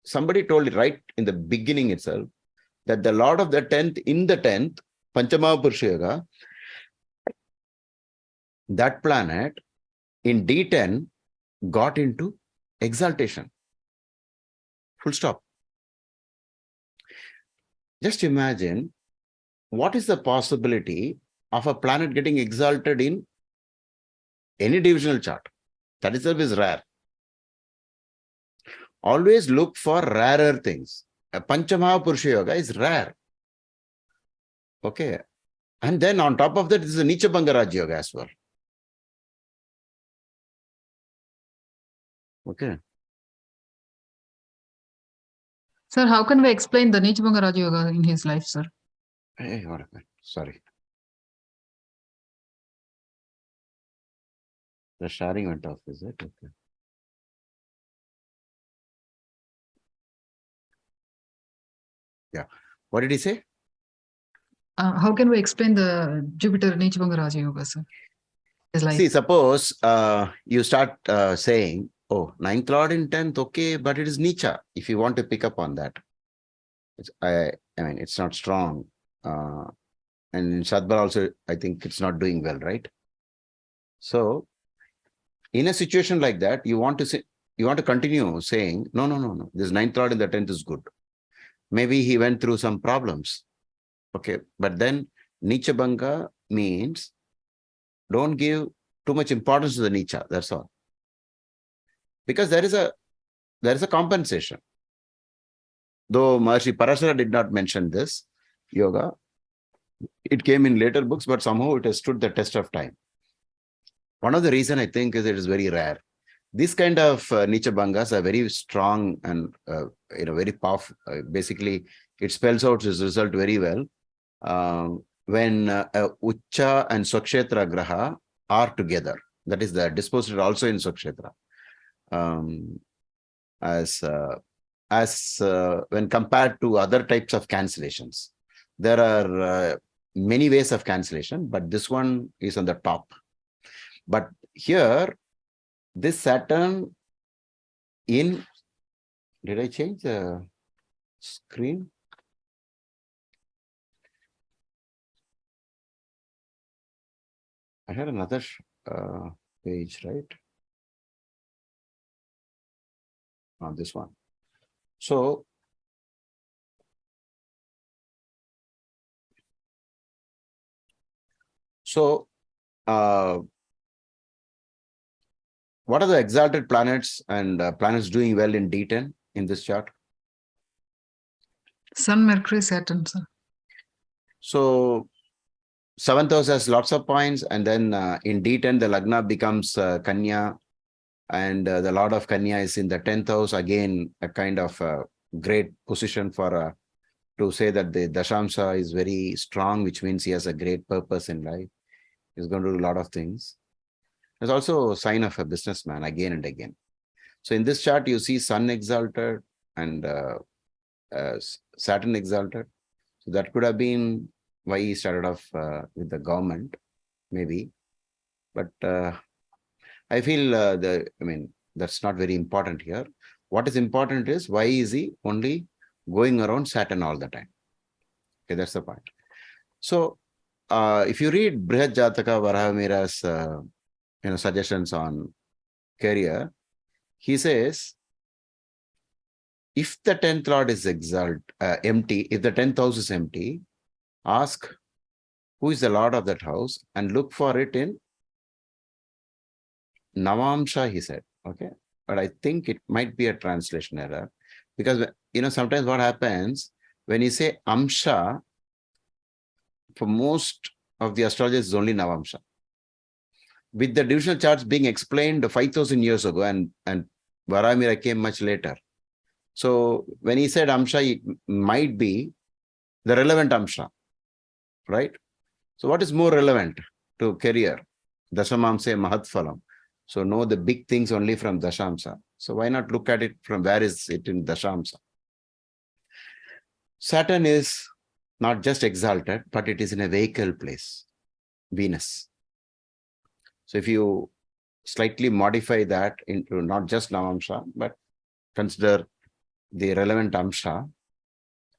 Somebody told it right in the beginning itself that the Lord of the 10th in the 10th, Panchama Purusha Yoga, that planet in D10 got into exaltation. Full stop. Just imagine what is the possibility of a planet getting exalted in any divisional chart. That itself is rare. Always look for rarer things. A Panchamaha Purusha Yoga is rare. Okay. And then on top of that, this is a Nicha Bhangaraj Yoga as well. Okay. Sir, how can we explain the Nichbanga Raja Yoga in his life, sir? Hey, what happened? Sorry. The sharing went off, is it? Okay. Yeah. What did he say? How can we explain the Jupiter Nichbanga Raja Yoga, sir? His life. See, suppose you start saying, oh, 9th Lord in 10th, okay, but it is Nicha. If you want to pick up on that, I mean, it's not strong. And in Shadbal also, I think it's not doing well, right? So, in a situation like that, you want to say, you want to continue saying, no. This 9th Lord in the 10th is good. Maybe he went through some problems. Okay, but then Nicha Bhanga means don't give too much importance to the Nicha. That's all. Because there is a compensation. Though Maharishi Parashara did not mention this yoga, it came in later books, but somehow it has stood the test of time. One of the reasons I think is it is very rare. This kind of Nicha Bhangas are very strong and very powerful. Basically, it spells out its result very well. When Ucha and Swakshetra Graha are together, that is the dispositor also in Swakshetra. As when compared to other types of cancellations, there are many ways of cancellation, but this one is on the top. But here, this Saturn in, did I change the screen? I had another page, right? On this one. So, what are the exalted planets and planets doing well in D10 in this chart? Sun, Mercury, Saturn, sir. So, 7th house has lots of points, and then in D10, the Lagna becomes Kanya, and the Lord of Kanya is in the 10th house. Again, a kind of great position for to say that the Dashamsa is very strong, which means he has a great purpose in life. He's going to do a lot of things. There's also a sign of a businessman again and again. So in this chart, you see Sun exalted and Saturn exalted. So that could have been why he started off with the government, maybe. But I feel that's not very important here. What is important is why is he only going around Saturn all the time? Okay, that's the point. So if you read Brihad Jataka Varahamira's suggestions on career, he says, if the 10th Lord is empty, if the 10th house is empty, ask who is the Lord of that house and look for it in Navamsha, he said. Okay. But I think it might be a translation error because, sometimes what happens when you say Amsha, for most of the astrologers is only Navamsha. With the divisional charts being explained 5,000 years ago and Varamira came much later. So when he said Amsha, it might be the relevant Amsha, right? So what is more relevant to career? Dashamamse Mahatphalam. So know the big things only from Dashamsa. So why not look at it from where is it in Dashamsa? Saturn is not just exalted, but it is in a vehicle place, Venus. So if you slightly modify that into not just Navamsha, but consider the relevant Amsha,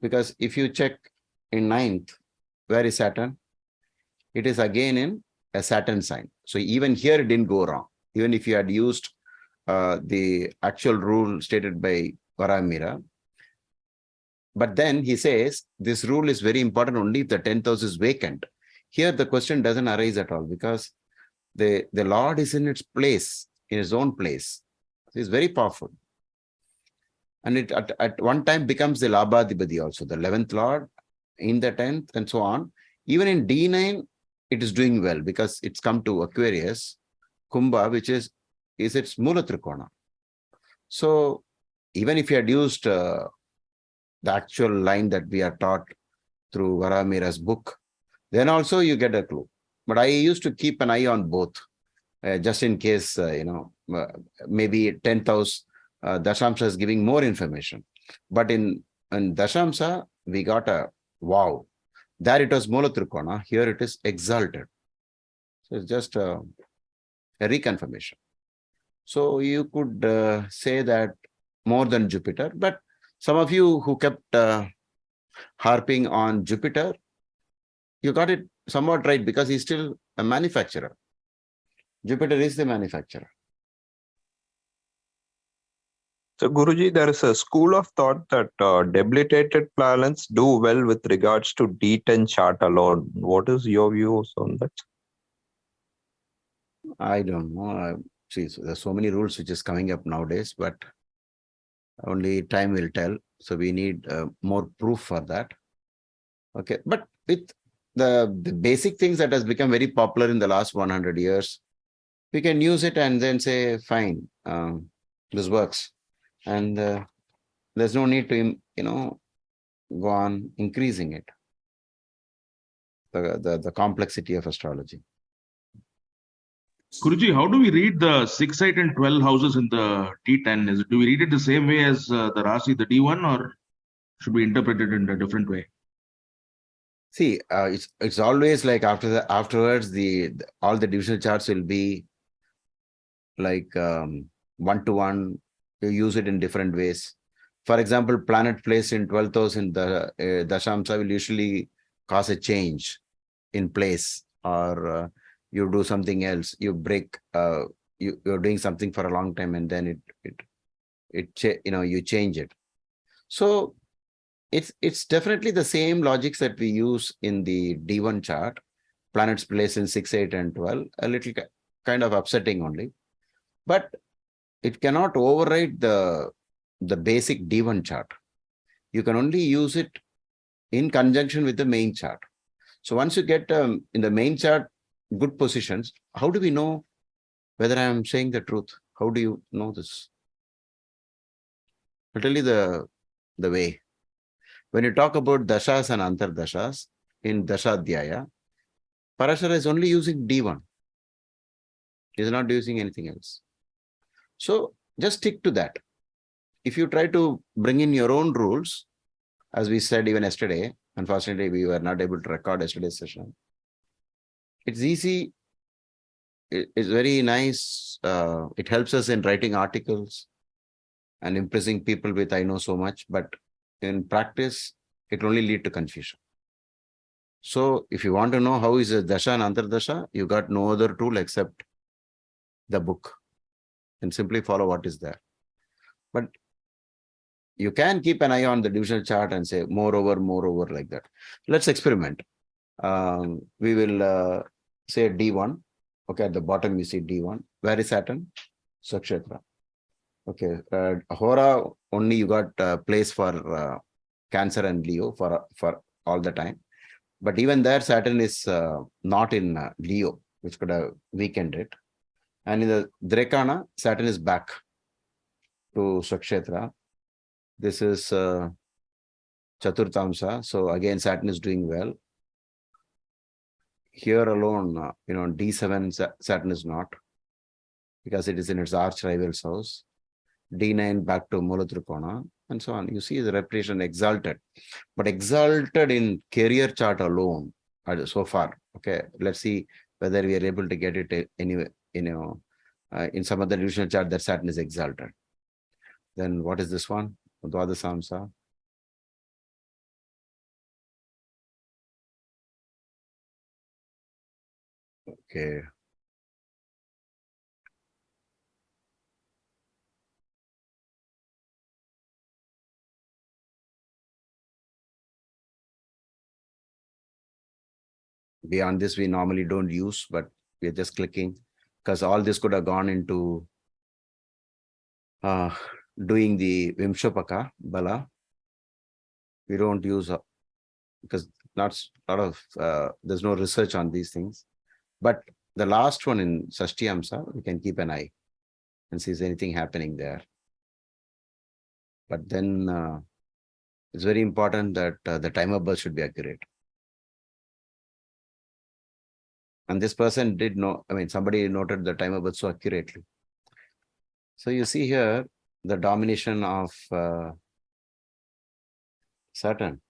because if you check in 9th, where is Saturn? It is again in a Saturn sign. So even here it didn't go wrong. Even if you had used the actual rule stated by Varamira. But then he says this rule is very important only if the 10th house is vacant. Here the question doesn't arise at all because the Lord is in its place, in his own place. It's very powerful. And it at one time becomes the Labhadipati also, the 11th Lord in the 10th and so on. Even in D9, it is doing well because it's come to Aquarius, Kumbha, which is its Mula Trikona. So even if you had used the actual line that we are taught through Varamira's book, then also you get a clue. But I used to keep an eye on both, just in case, maybe 10th house, Dashamsa is giving more information. But in Dashamsa, we got a wow. There it was Mula Trikona, here it is exalted. So it's just a reconfirmation. So you could say that more than Jupiter, but some of you who kept harping on Jupiter, you got it somewhat right because he's still a manufacturer. Jupiter is the manufacturer. So, Guruji, there is a school of thought that debilitated planets do well with regards to D10 chart alone. What is your views on that? I don't know. See, there's so many rules which is coming up nowadays, but only time will tell. So we need more proof for that. Okay, but with the basic things that has become very popular in the last 100 years, we can use it and then say, fine, this works. And there's no need to, go on increasing it, the complexity of astrology. Guruji, how do we read the 6, 8, and 12 houses in the D10? Do we read it the same way as the Rasi, the D1, or should we interpret it in a different way? See, it's always like afterwards all the divisional charts will be like 1-to-1. You use it in different ways. For example, planet placed in 12th house in the Dashamsa will usually cause a change in place, or you do something else. You break. You're doing something for a long time, and then you change it. So it's definitely the same logics that we use in the D1 chart. Planets placed in 6, 8, and 12. A little kind of upsetting only, but it cannot override the basic D1 chart. You can only use it in conjunction with the main chart. So once you get in the main chart good positions, how do we know whether I am saying the truth? How do you know this? I'll tell you the way. When you talk about dashas and antardashas in Dashadhyaya, Parashara is only using D1. He is not using anything else. So just stick to that. If you try to bring in your own rules, as we said even yesterday, unfortunately we were not able to record yesterday's session. It's easy. It's very nice. It helps us in writing articles and impressing people with I know so much, but in practice, it will only lead to confusion. So if you want to know how is a dasha and antardasha, you got no other tool except the book, and simply follow what is there. But you can keep an eye on the divisional chart and say moreover like that. Let's experiment. We will say D1. Okay, at the bottom you see D1. Where is Saturn? Sakshetra. Okay, Hora only you got place for Cancer and Leo for all the time. But even there, Saturn is not in Leo, which could have weakened it. And in the Drekana, Saturn is back to Sakshetra. This is Chaturtamsa. So again, Saturn is doing well. Here alone, D7, Saturn is not, because it is in its arch rival's house. D9 back to Mulatrikona, and so on. You see the reputation exalted, but exalted in career chart alone so far. Okay, let's see whether we are able to get it anyway. In some other divisional chart that Saturn is exalted. Then what is this one? Dwadasamsa. Okay. Beyond this, we normally don't use, but we're just clicking because all this could have gone into doing the Vimshopaka Bala. We don't use because not a lot of there's no research on these things. But the last one in Sashtiyamsa, we can keep an eye and see if there's anything happening there. But then it's very important that the time of birth should be accurate. And this person did know, somebody noted the time of birth so accurately. So you see here the domination of Saturn.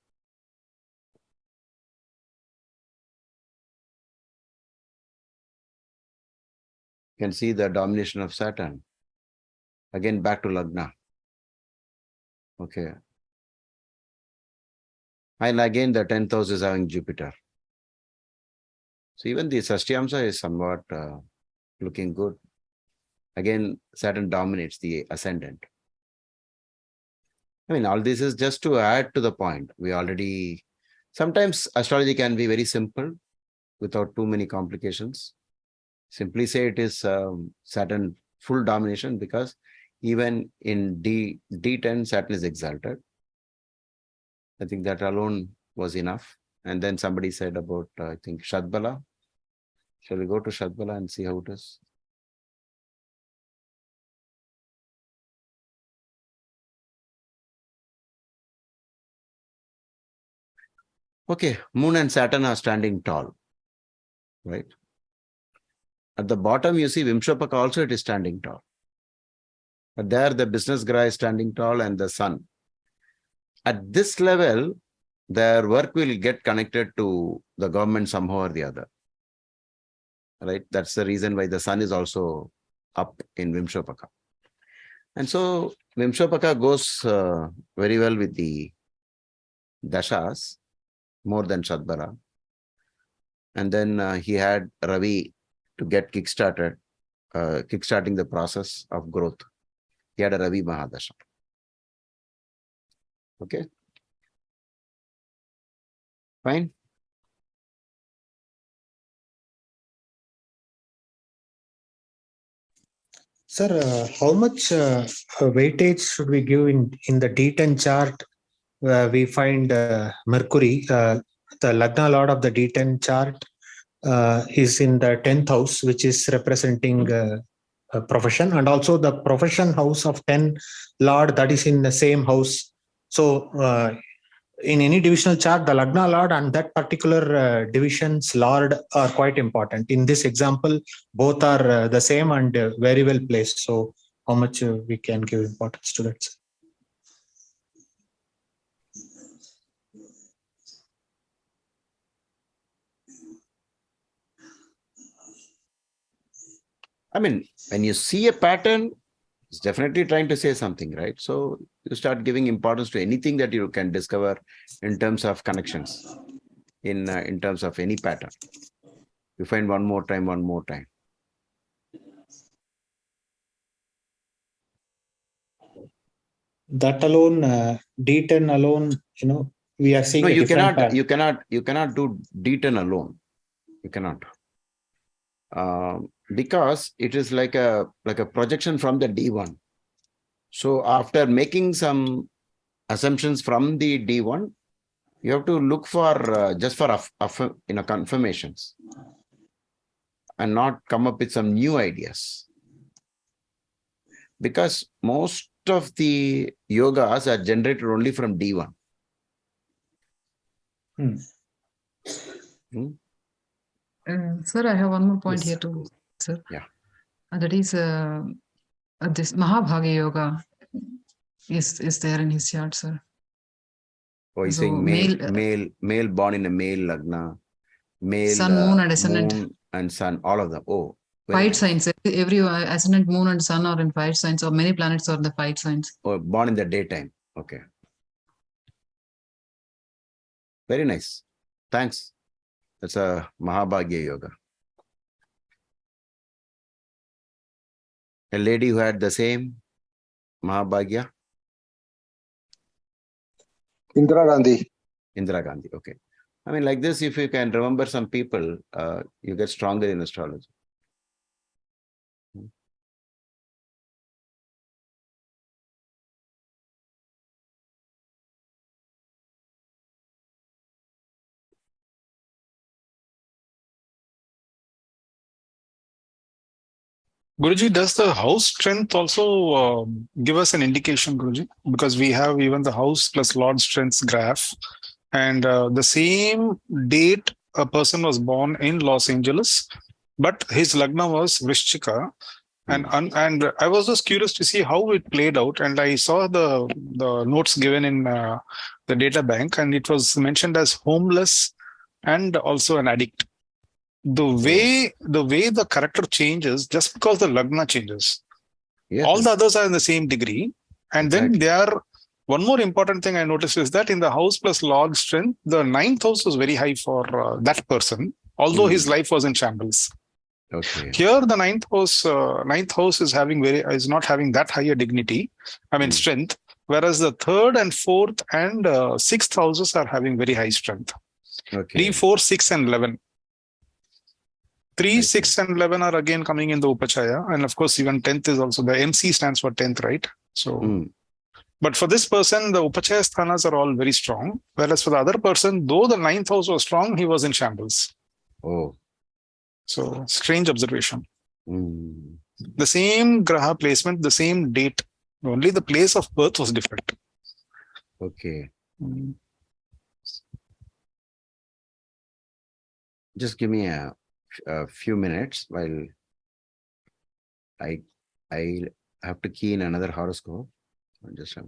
You can see the domination of Saturn. Again, back to Lagna. Okay. And again, the 10th house is having Jupiter. So even the Sashtiyamsa is somewhat looking good. Again, Saturn dominates the ascendant. All this is just to add to the point. Sometimes astrology can be very simple without too many complications. Simply say it is Saturn full domination, because even in D10, Saturn is exalted. I think that alone was enough. And then somebody said about, I think, Shadbala. Shall we go to Shadbala and see how it is? Okay, Moon and Saturn are standing tall, right? At the bottom, you see Vimshopaka also, it is standing tall. But there, the business graha is standing tall and the Sun. At this level, their work will get connected to the government somehow or the other, right? That's the reason why the Sun is also up in Vimshopaka. And so Vimshopaka goes very well with the Dashas, more than Shadbala. And then he had Ravi to get kickstarting the process of growth. He had a Ravi Mahadasha. Okay. Fine. Sir, how much weightage should we give in the D10 chart? We find Mercury, the Lagna Lord of the D10 chart, is in the 10th house, which is representing profession, and also the profession house of 10 Lord, that is in the same house. So in any divisional chart, the Lagna Lord and that particular division's Lord are quite important. In this example, both are the same and very well placed. So how much we can give importance to that? When you see a pattern, it's definitely trying to say something, right? So you start giving importance to anything that you can discover in terms of connections, in terms of any pattern. You find one more time. That alone, D10 alone, we are seeing No, a different path. you cannot do D10 alone. You cannot. Because it is like a projection from the D1. So after making some assumptions from the D1, you have to look for just for confirmations and not come up with some new ideas. Because most of the yogas are generated only from D1. Sir, I have one more point Yes, here too, sir. Yeah. That is this Mahabhagya Yoga is there in his chart, sir. Or he's So saying male born in a male lagna, male sun, moon, and ascendant. moon and sun, all of them. Oh, Five nice. signs. Every ascendant, moon, and sun are in 5 signs, or many planets are in the 5 signs. Or born in the daytime. Okay. Very nice. Thanks. That's a Mahabhagya Yoga. A lady who had the same Mahabhagya? Indira Gandhi. Indira Gandhi. Okay. I mean, like this, if you can remember some people, you get stronger in astrology. Guruji, does the house strength also give us an indication, Guruji? Because we have even the house plus Lord strength's graph, and the same date a person was born in Los Angeles, but his lagna was Vrishchika. And I was just curious to see how it played out, and I saw the notes given in the data bank, and it was mentioned as homeless and also an addict. The way the character changes just because the lagna changes. Yes, all the others are in the same degree, and then exactly. they are. One more important thing I noticed is that in the house plus Lord strength, the 9th house was very high for that person, although his life was in shambles. Okay. Here, the ninth house is not having that higher dignity. I mean strength, whereas the 3rd and 4th and 6th houses are having very high strength. Okay. 3, 4, 6, and 11. 3, 6, and 11 are again coming in the Upachaya, and of course, even 10th is also the MC stands for 10th, right? So, but for this person, the Upachaya sthanas are all very strong, whereas for the other person, though the 9th house was strong, he was in shambles. Oh. So, strange observation. The same graha placement, the same date, only the place of birth was different. Okay. Just give me a few minutes while I have to key in another horoscope. Just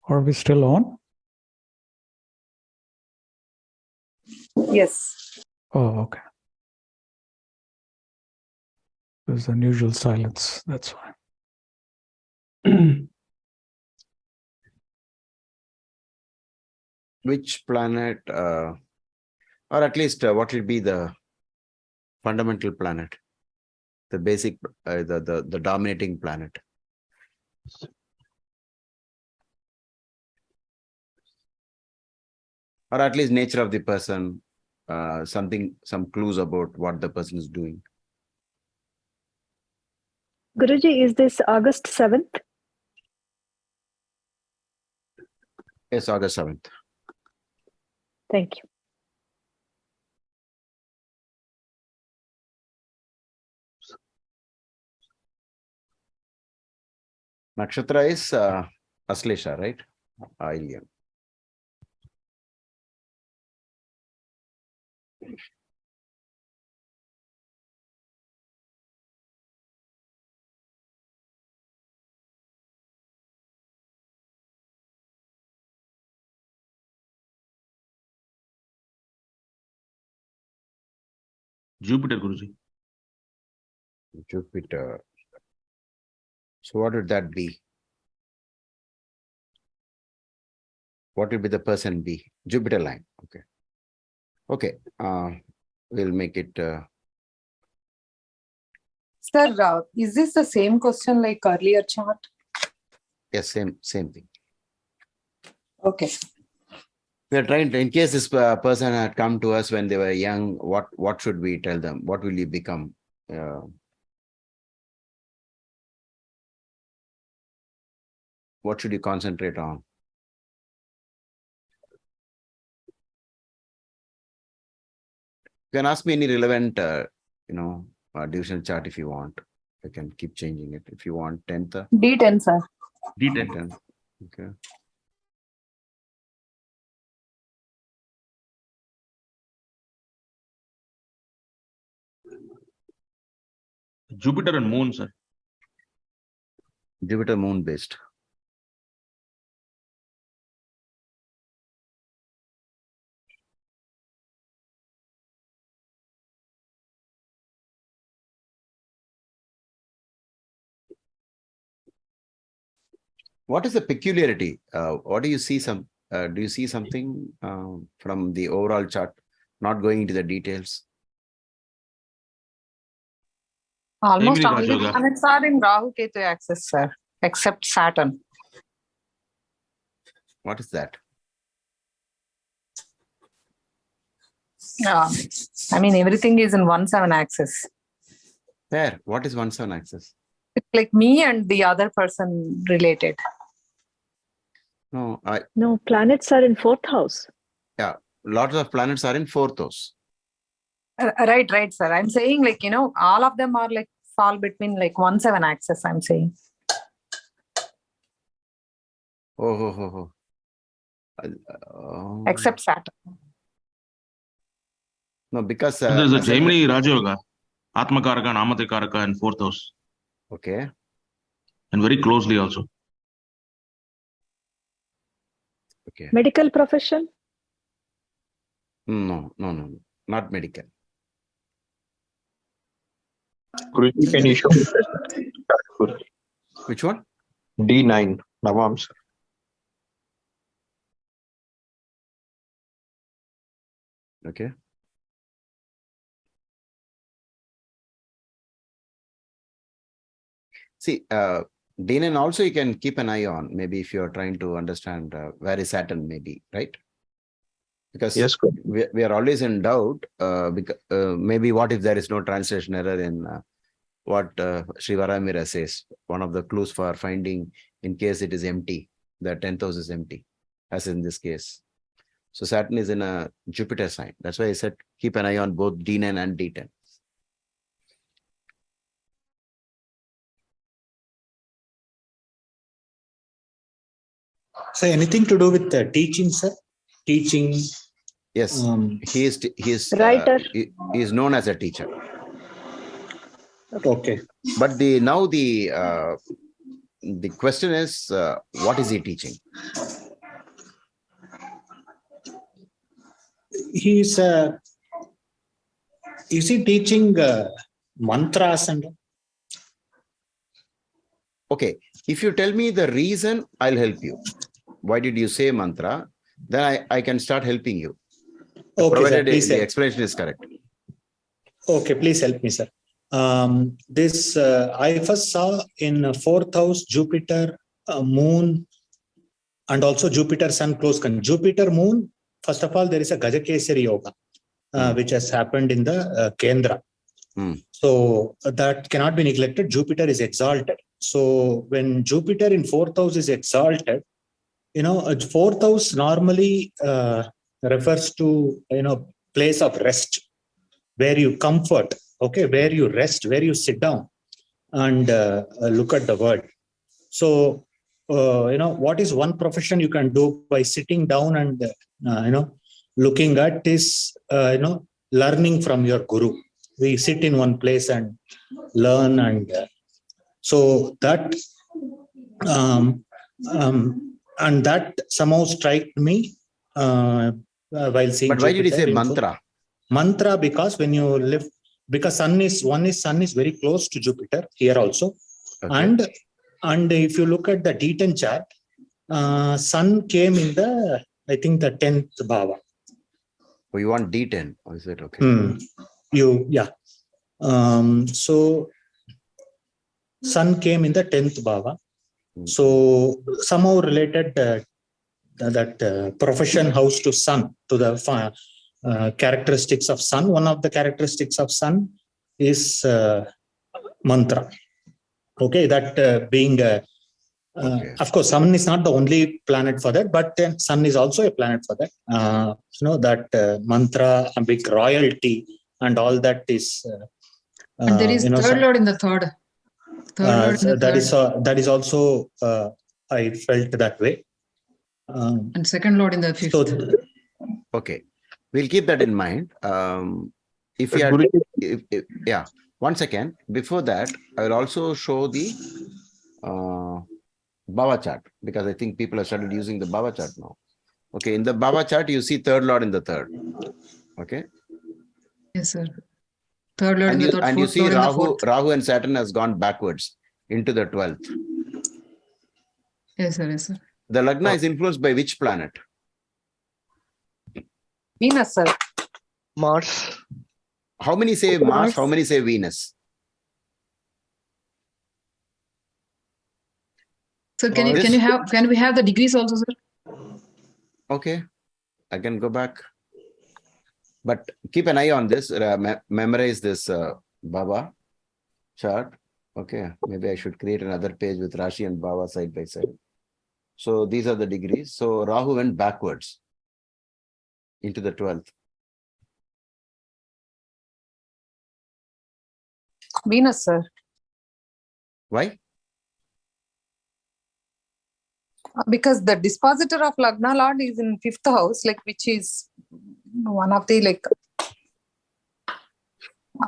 Are we still on? Yes. Oh, okay. There's unusual silence. That's why. Which planet, or at least what will be the fundamental planet, the basic, the dominating planet? Or at least nature of the person, some clues about what the person is doing. Guruji, is this August 7th? Yes, August 7th. Thank you. Nakshatra is Aslesha, right? Ilya. Jupiter, Guruji. Jupiter. So what would that be? What will be the person be? Jupiter line. Okay. Okay. We'll make it. Sir, is this the same question like earlier chart? Yes, same thing. Okay. We are trying to, in case this person had come to us when they were young, what should we tell them? What will you become? What should you concentrate on? You can ask me any relevant, division chart if you want. I can keep changing it. If you want 10th. D10, sir. D10. Okay. Jupiter and Moon, sir. Jupiter Moon based. What is the peculiarity? What do you see? Do you see something from the overall chart? Not going into the details. Almost Gemini all the Rajoga. planets are in Rahu Ketu axis, sir, except Saturn. What is that? Yeah. I mean, everything is in 1/7 axis. There. What is 1/7 axis? It's like me and the other person related. No, No, planets are in 4th house. yeah, lots of planets are in 4th house. Right, sir. I'm saying all of them are like fall between like 1/7 axis, I'm saying. Oh. Except Saturn. No, because So there's a Gemini Rajoga, Atmakaraka and Amatikaraka in 4th house. Okay. And very closely also. Okay. Medical profession? No, not medical. Guruji, can you show me the chart? Which one? D9, Navams. Okay. See, D9 also you can keep an eye on. Maybe if you're trying to understand where is Saturn, maybe, right? Because yes, we are always in doubt. Because maybe what if there is no translation error in what Sri Varamira says? One of the clues for finding in case it is empty, the 10th house is empty, as in this case. So Saturn is in a Jupiter sign. That's why I said keep an eye on both D9 and D10. So anything to do with the teaching, sir? Teaching. Yes, he is Writer. He is known as a teacher. Okay. But the question is, what is he teaching? he's is he teaching mantras and Okay, if you tell me the reason, I'll help you. Why did you say mantra? Then I can start helping you. Okay, provided sir, please the help. explanation is correct. Okay, please help me, sir. This I first saw in fourth house Jupiter, Moon, and also Jupiter Sun close. Jupiter Moon. First of all, there is a Gajakesari Yoga, which has happened in the Kendra. So that cannot be neglected. Jupiter is exalted. So when Jupiter in fourth house is exalted, fourth house normally refers to place of rest, where you comfort, okay, where you rest, where you sit down and look at the world. So what is one profession you can do by sitting down and looking at is learning from your guru. We sit in one place and learn, and so that and that somehow struck me while seeing. But why did you say Jupiter mantra? Mantra, because when you live, because sun is very close to Jupiter here also. Okay. And if you look at the D10 chart, sun came in the, I think, the 10th bhava. Oh, you want D10? Or is it okay? Yeah. So sun came in the 10th bhava. So somehow related that profession house to sun, to the characteristics of sun. One of the characteristics of sun is mantra. Okay, that being of course, sun is not the only planet for that, but sun is also a planet for that. That mantra, big royalty, and all that is. And there is third lord in the third. That is also I felt that way. And second lord in the fifth. Okay, we'll keep that in mind. If you are, yeah, 1 second. Before that, I will also show the Bhava chart, because I think people have started using the Bhava chart now. Okay, in the Bhava chart, you see third lord in the third. Okay. Yes, sir. Third lord in the third. And you see Rahu and Saturn has gone backwards into the 12th. Yes, sir. Yes, sir. The Lagna is influenced by which planet? Venus, sir. Mars. How many say Mars? How many say Venus? So can we have the degrees also, sir? Okay, I can go back. But keep an eye on this. Memorize this Bhava chart. Okay, maybe I should create another page with Rashi and Bhava side by side. So these are the degrees. So Rahu went backwards into the 12th. Venus, sir. Why? Because the dispositor of Lagna Lord is in fifth house, like, which is one of the, like,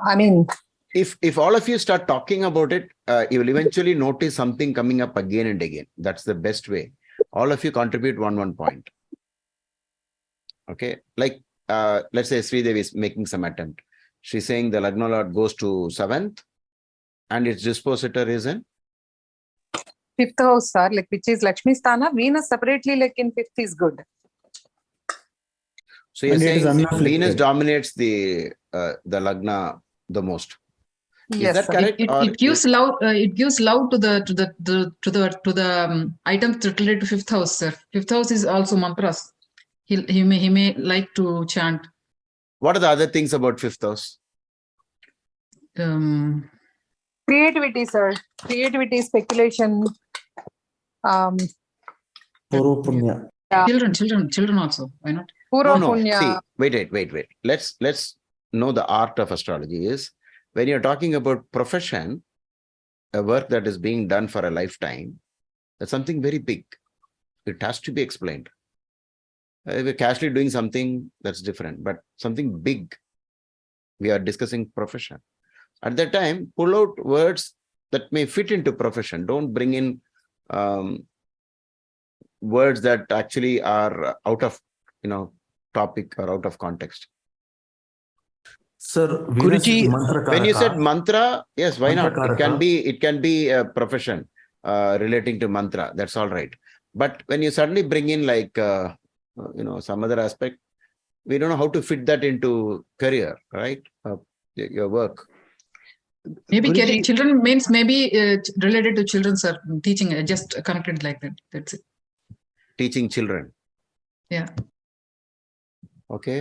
I mean, if all of you start talking about it, you will eventually notice something coming up again and again. That's the best way. All of you contribute one point. Okay, like let's say Sridevi is making some attempt. She's saying the Lagna Lord goes to 7th and its dispositor is in fifth house, sir, like, which is Lakshmi Sthana. Venus separately, like, in fifth is good. So you're saying Venus dominates the Lagna the most. Yes, is that correct? It gives love. It gives love to the items related to fifth house, sir. Fifth house is also mantras. He may like to chant. What are the other things about fifth house? Creativity, sir. Creativity, speculation. Punya. Yeah. Children also. Why not? No. See, wait. Let's know the art of astrology is when you're talking about profession, a work that is being done for a lifetime, that's something very big. It has to be explained. If we're casually doing something, that's different, but something big. We are discussing profession. At that time, pull out words that may fit into profession. Don't bring in words that actually are out of topic or out of context. Sir, Venus is Guruji, mantra When you said karaka. mantra, yes, why Mantra not? karaka. It can be a profession relating to mantra. That's all right. But when you suddenly bring in like some other aspect, we don't know how to fit that into career, right? Your work. Maybe Guruji, children means maybe related to children, sir. Teaching, just connected like that. That's it. Teaching children. Yeah. Okay.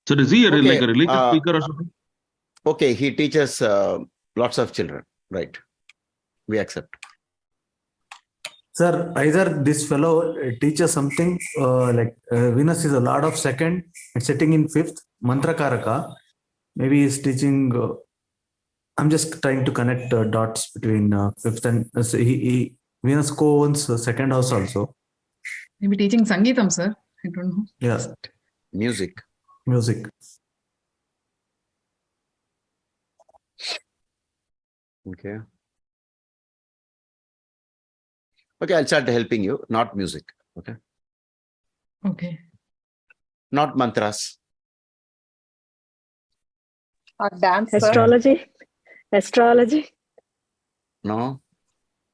So is he Okay, like a religious speaker or something? Okay, he teaches lots of children, right? We accept. Sir, either this fellow teaches something Venus is a lord of second and sitting in fifth, mantra karaka. Maybe he's teaching. I'm just trying to connect dots between fifth and so Venus co-owns second house also. Maybe teaching Sangeetam, sir. I don't know. Yeah, Music. music. Okay. Okay, I'll start helping you. Not music. Okay. Okay. Not mantras. Or dance, sir. Astrology. Astrology. No.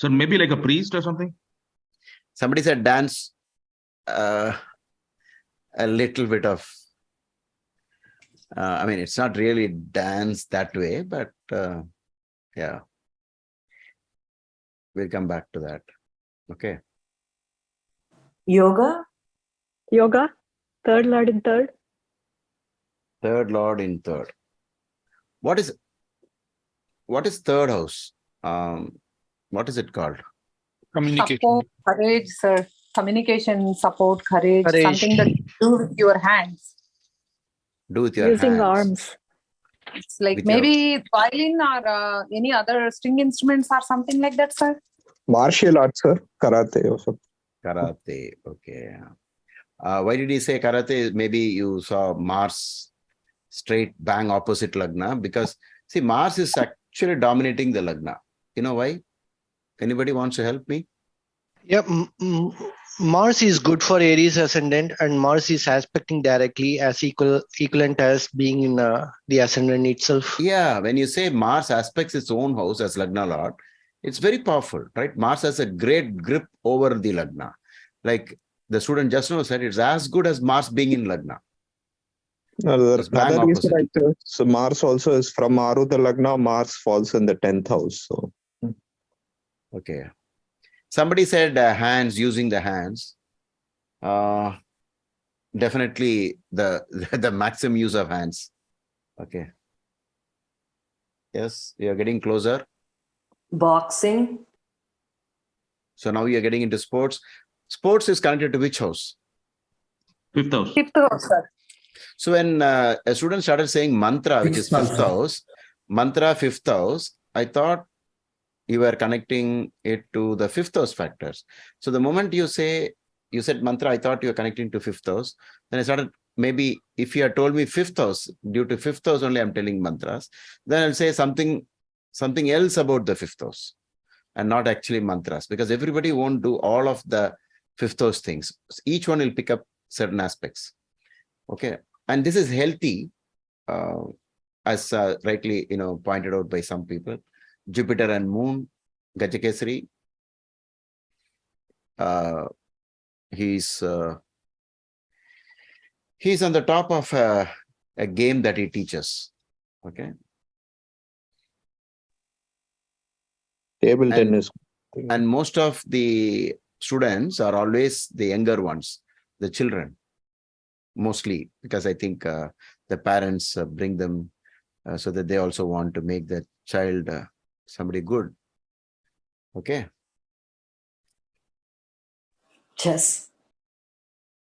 So maybe like a priest or something? Somebody said dance. A little bit of. I mean, it's not really dance that way, but yeah. We'll come back to that. Okay. Yoga. Yoga. Third lord in third. Third lord in third. What is third house? What is it called? Communication. Support, courage, sir. Communication, support, courage, Courage. something that you do with your hands. Do with your Using hands. arms. It's like With your- maybe violin or any other string instruments or something like that, sir. Martial arts, sir. Karate or something. Karate. Okay. Why did he say karate? Maybe you saw Mars straight bang opposite Lagna, because see, Mars is actually dominating the Lagna. You know why? Anybody wants to help me? yeah, Mars is good for Aries ascendant, and Mars is aspecting directly as equivalent as being in the ascendant itself. Yeah, when you say Mars aspects its own house as Lagna Lord, it's very powerful, right? Mars has a great grip over the Lagna. Like the student just now said, it's as good as Mars being in Lagna. It's bang Another reason, opposite. right, so Mars also is from Maru the Lagna. Mars falls in the 10th house. So Okay. Somebody said hands, using the hands. Definitely the maximum use of hands. Okay. Yes, you're getting closer. Boxing. So now you're getting into sports. Sports is connected to which house? Fifth house. Fifth house, sir. So when a student started saying mantra, which is Sixth fifth also. house, mantra fifth house, I thought you were connecting it to the fifth house factors. So the moment you said mantra, I thought you were connecting to fifth house. Then I started, maybe if you had told me fifth house, due to fifth house only I'm telling mantras, then I'll say something else about the fifth house and not actually mantras, because everybody won't do all of the fifth house things. Each one will pick up certain aspects. Okay. And this is healthy, as rightly pointed out by some people. Jupiter and Moon, Gajakesari. He's on the top of a game that he teaches. Okay. table tennis. And most of the students are always the younger ones, the children, mostly, because I think the parents bring them so that they also want to make the child somebody good. Okay. Chess.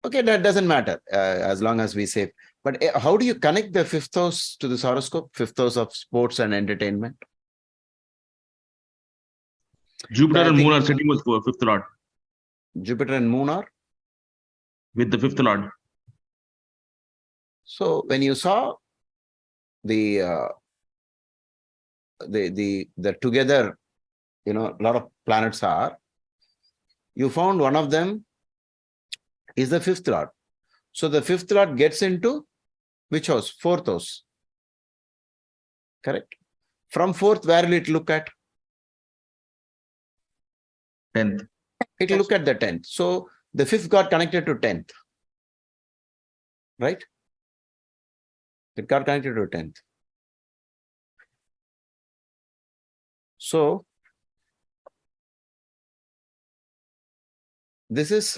Okay, that doesn't matter as long as we say. But how do you connect the fifth house to this horoscope? Fifth house of sports and entertainment. Jupiter I and think- Moon are sitting with fifth lord. Jupiter and Moon are. With the fifth lord. So when you saw the together, a lot of planets are, you found one of them is the fifth lord. So the fifth lord gets into which house? Fourth house. Correct. From fourth, where will it look at? 10th. It will look at the 10th. So the fifth got connected to 10th. Right? It got connected to 10th. So this is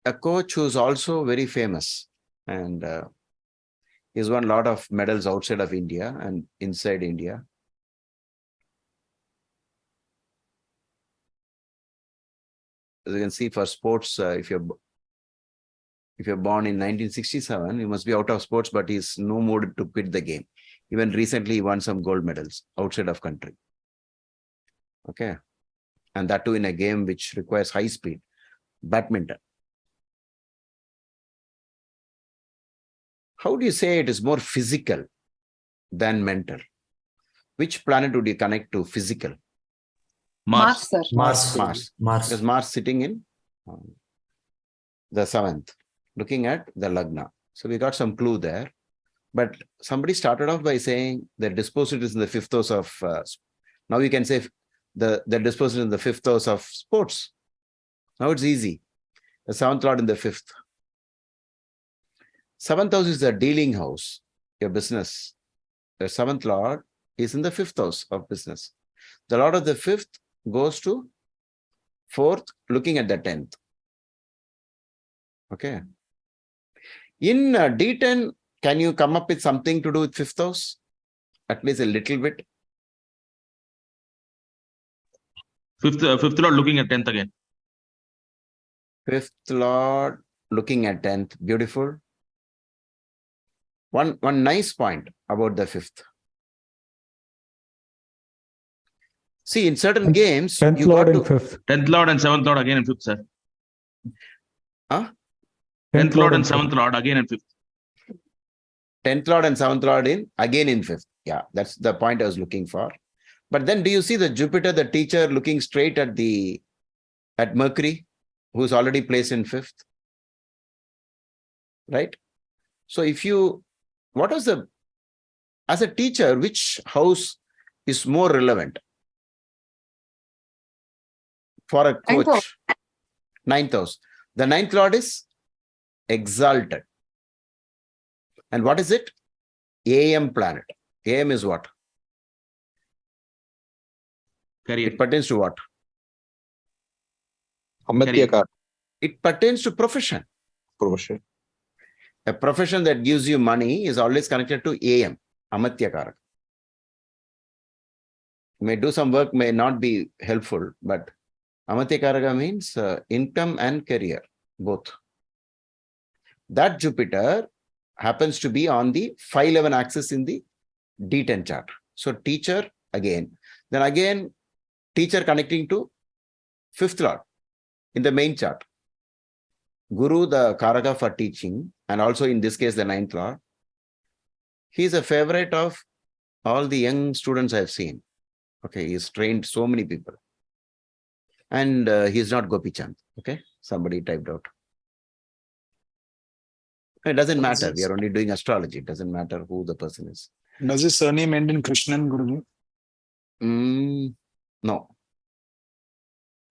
a coach who's also very famous, and he's won a lot of medals outside of India and inside India. As you can see, for sports, if you're born in 1967, you must be out of sports, but he's no mood to quit the game. Even recently, he won some gold medals outside of country. Okay. And that too in a game which requires high speed, badminton. How do you say it is more physical than mental? Which planet would you connect to physical? Mars, sir. Mars. Because Mars sitting in the 7th, looking at the Lagna. So we got some clue there. But somebody started off by saying the disposition is in the 5th house of, now you can say the disposition in the 5th house of sports. Now it's easy. The 7th lord in the 5th. 7th house is the dealing house, your business. The 7th lord is in the 5th house of business. The lord of the 5th goes to 4th, looking at the 10th. Okay. In D10, can you come up with something to do with 5th house? At least a little bit. Fifth lord looking at 10th again. 5th lord looking at 10th. Beautiful. One nice point about the 5th. See, in certain games, 10th you lord got in to 5th. 10th lord and 7th lord again in 5th, sir. Huh? 10th lord and in 7th lord again in 5th. 10th lord and 7th lord again in 5th. Yeah, that's the point I was looking for. But then do you see the Jupiter, the teacher, looking straight at Mercury, who's already placed in 5th? Right? So as a teacher, which house is more relevant for a coach? 9th house. The 9th lord is exalted. And what is it? AM planet. AM is what? Career. It pertains to what? Amatyakar. It pertains to profession. Profession. A profession that gives you money is always connected to AM, Amatyakara. May do some work, may not be helpful, but Amatyakara means income and career, both. That Jupiter happens to be on the 511 axis in the D10 chart. So teacher again. Then again, teacher connecting to 5th lord in the main chart. Guru, the Karaka for teaching, and also in this case, the 9th lord. He is a favorite of all the young students I've seen. Okay, he's trained so many people. And he's not Gopi Chand. Okay, somebody typed out. It doesn't matter. We are only doing astrology. It doesn't matter who the person is. Does his surname end in Krishnan, Guruji? No.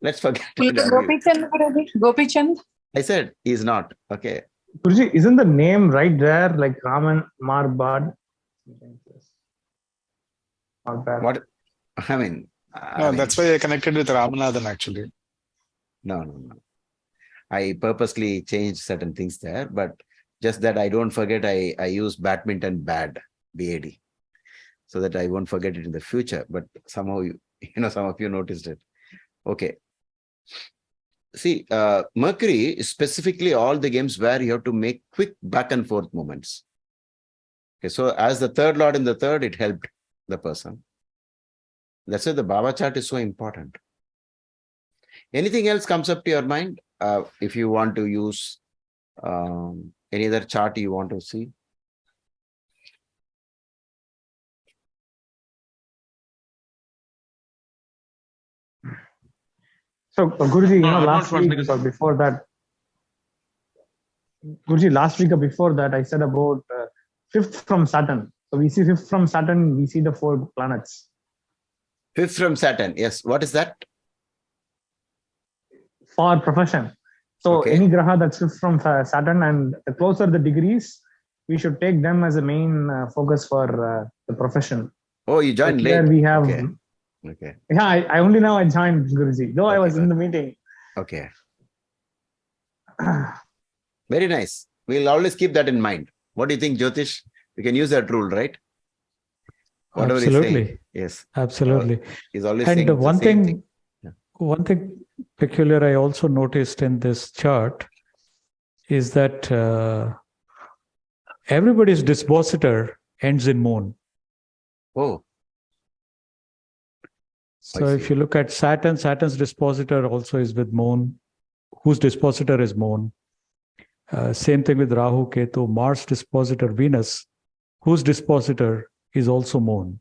Let's forget it. Gopichand, Guruji. Gopichand. I said he's not. Okay. Guruji, isn't the name right there like Raman Marbad? What? I mean, that's why I connected with Ramanathan actually. No. I purposely changed certain things there, but just that I don't forget, I use badminton BAD, B-A-D, so that I won't forget it in the future. But somehow, some of you noticed it. Okay. See, Mercury is specifically all the games where you have to make quick back and forth movements. Okay, so as the 3rd lord in the 3rd, it helped the person. That's why the Baba chart is so important. Anything else comes up to your mind? If you want to use any other chart you want to see? So, Guruji, Arnold last week Schwarzenegger's- or before that, Guruji, last week or before that, I said about fifth from Saturn. So we see fifth from Saturn, we see the 4 planets. Fifth from Saturn. Yes. What is that? For profession. So Okay. any graha that's fifth from Saturn, and the closer the degrees, we should take them as a main focus for the profession. Oh, you joined Here late. we have. Okay. Okay. Yeah, I only now I joined, Guruji, though I was in the meeting. Okay. Very nice. We'll always keep that in mind. What do you think, Jyotish? We can use that rule, right? Whatever he's saying. Absolutely. Yes. Absolutely. He's always And saying the one same thing, Yeah. one thing peculiar I also noticed in this chart is that everybody's dispositor ends in moon. Oh. So if you look at Saturn, Saturn's dispositor also is with moon, whose dispositor is moon. Same thing with Rahu, Ketu, Mars dispositor, Venus, whose dispositor is also moon.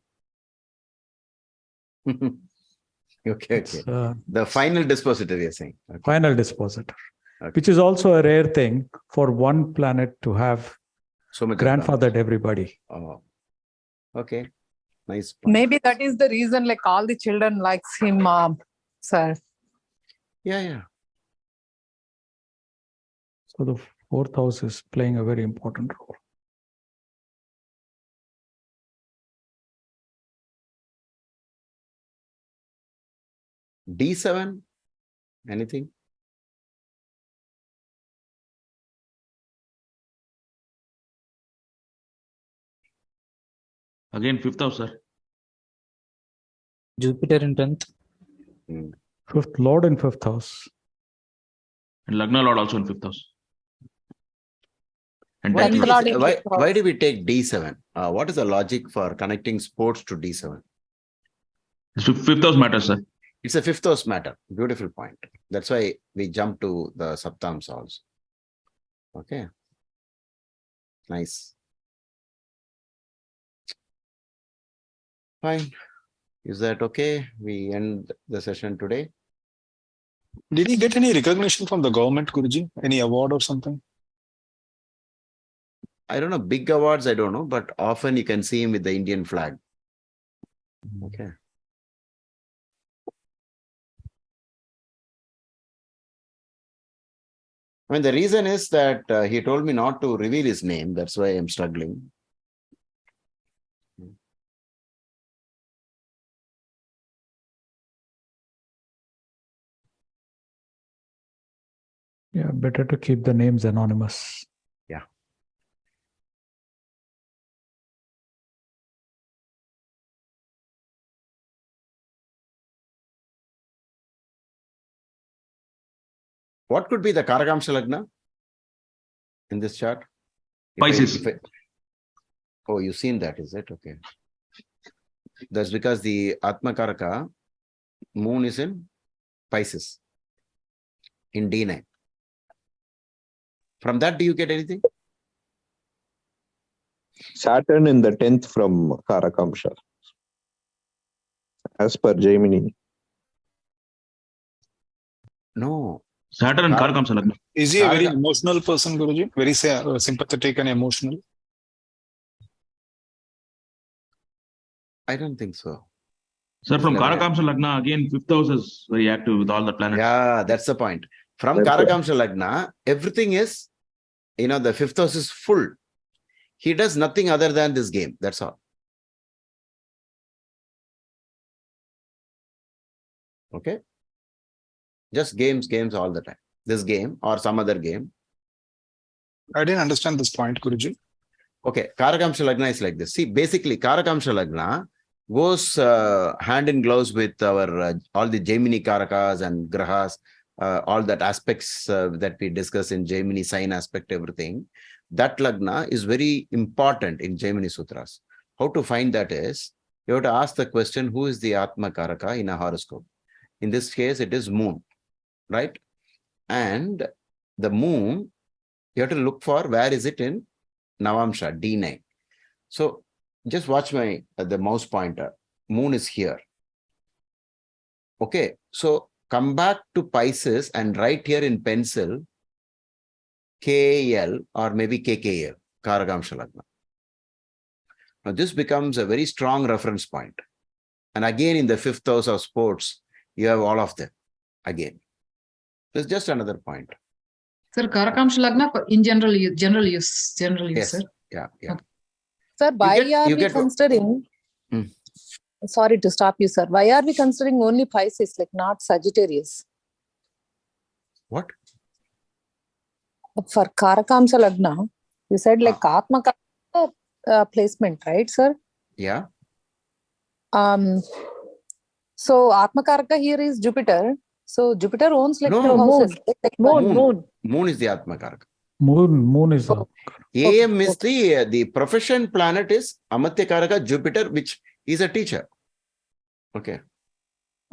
Okay. The final dispositor, you're saying. Okay. Final dispositor, which is also a rare thing for one planet to have So much grandfathered everybody. Oh. Okay. Nice. Maybe that is the reason, like all the children likes him, sir. Yeah. So the 4th house is playing a very important role. D7? Anything? Again, 5th house, sir. Jupiter in 10th. 5th Lord in 5th house. And Lagna Lord also in 5th house. And Why, tenth did Lord. why do we take D7? What is the logic for connecting sports to D7? 5th house matters, sir. It's a 5th house matter. Beautiful point. That's why we jump to the Saptams also. Okay. Nice. Fine. Is that okay? We end the session today. Did he get any recognition from the government, Guruji? Any award or something? I don't know, big awards, I don't know, but often you can see him with the Indian flag. Okay. I mean, the reason is that he told me not to reveal his name. That's why I'm struggling. Yeah, better to keep the names anonymous. Yeah. What could be the Karakamsha Lagna in this chart? Pisces. Oh, you've seen that, is it? Okay. That's because the Atma Karaka moon is in Pisces in D9. From that, do you get anything? Saturn in the 10th from Karakamsha, as per Gemini. No. Saturn and Karakamsha Lagna. Is he a very emotional person, Guruji? Very sympathetic and emotional? I don't think so. Sir, from Karakamsha Lagna, again, 5th house is very active with all the planets. Yeah, that's the point. From Karakamsha Lagna, everything is, the 5th house is full. He does nothing other than this game. That's all. Okay. Just games all the time. This game or some other game. I didn't understand this point, Guruji. Okay. Karakamsha Lagna is like this. See, basically, Karakamsha Lagna goes hand in gloves with our all the Gemini Karakas and Grahas, all that aspects that we discuss in Gemini sign aspect, everything. That Lagna is very important in Gemini Sutras. How to find that is, you have to ask the question, who is the Atma Karaka in a horoscope? In this case, it is moon, right? And the moon, you have to look for where is it in Navamsha, D9. So just watch the mouse pointer. Moon is here. Okay. So come back to Pisces and write here in pencil KL or maybe KKL, Karakamsha Lagna. Now this becomes a very strong reference point. And again, in the 5th house of sports, you have all of them again. There's just another point. Sir, Karakamsha Lagna in general use, Yes. sir. Yeah. Yeah. Okay. Sir, why are you we get- considering? Hmm. Sorry to stop you, sir. Why are we considering only Pisces, like not Sagittarius? What? For Karakamsa Lagna, you said like Atma Karaka placement, right, sir? Yeah. So Atma Karaka here is Jupiter. So Jupiter owns like No, two no, houses. Like Moon. Moon is the Atma Karaka. Moon is the AM is the profession planet is Amatya Karaka, Jupiter, which is a teacher. Okay.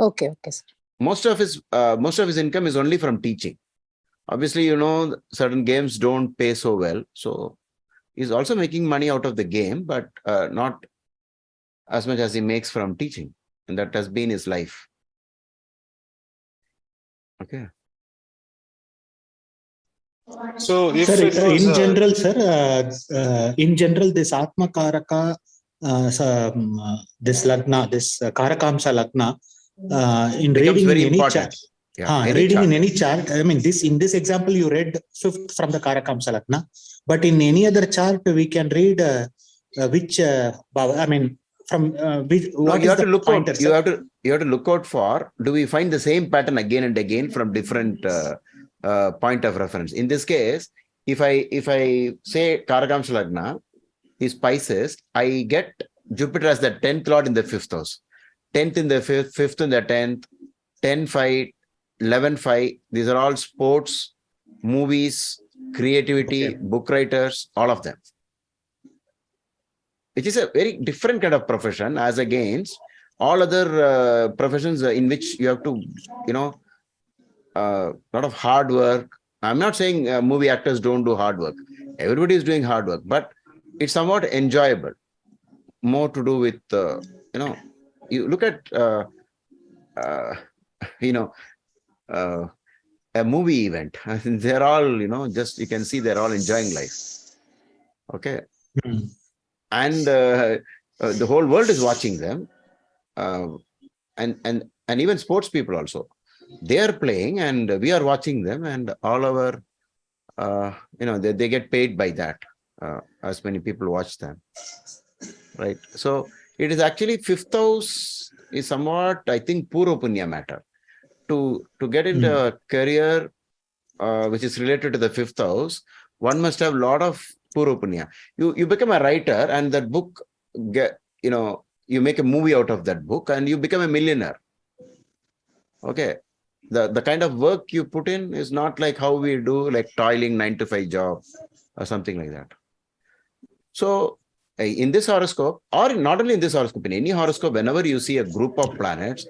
Okay, sir. Most of his income is only from teaching. Obviously, certain games don't pay so well. So he's also making money out of the game, but not as much as he makes from teaching. And that has been his life. Okay. So if Sir, it was, in general, sir, in general, this Atma Karaka, this Lagna, this Karakamsa Lagna, in Becomes reading very in any important. chart, Yeah, any reading chart. in any chart, I mean, in this example, you read 5th from the Karakamsa Lagna, but in any other chart, we can read which, I mean, from which, No, what you is have to the look pointer, out. sir? You have to look out for, do we find the same pattern again and again from different point of reference? In this case, if I say Karakamsa Lagna is Pisces, I get Jupiter as the 10th lord in the 5th house, 10th in the 5th in the 10th, 10-5, 11-5. These are all sports, movies, creativity, book writers, all of them. Which is a very different kind of profession as against all other professions in which you have to, a lot of hard work. I'm not saying movie actors don't do hard work. Everybody is doing hard work, but it's somewhat enjoyable. More to do with, you look at, a movie event. They're all, just you can see they're all enjoying life. Okay. And the whole world is watching them. And even sports people also. They are playing and we are watching them, and all our, they get paid by that, as many people watch them. Right. So it is actually 5th house is somewhat, I think, Puro Punya matter. To get into a career which is related to the 5th house, one must have a lot of Puro Punya. You become a writer, and that book, you make a movie out of that book and you become a millionaire. Okay. The kind of work you put in is not like how we do, like toiling 9-to-5 job or something like that. So in this horoscope, or not only in this horoscope, in any horoscope, whenever you see a group of planets,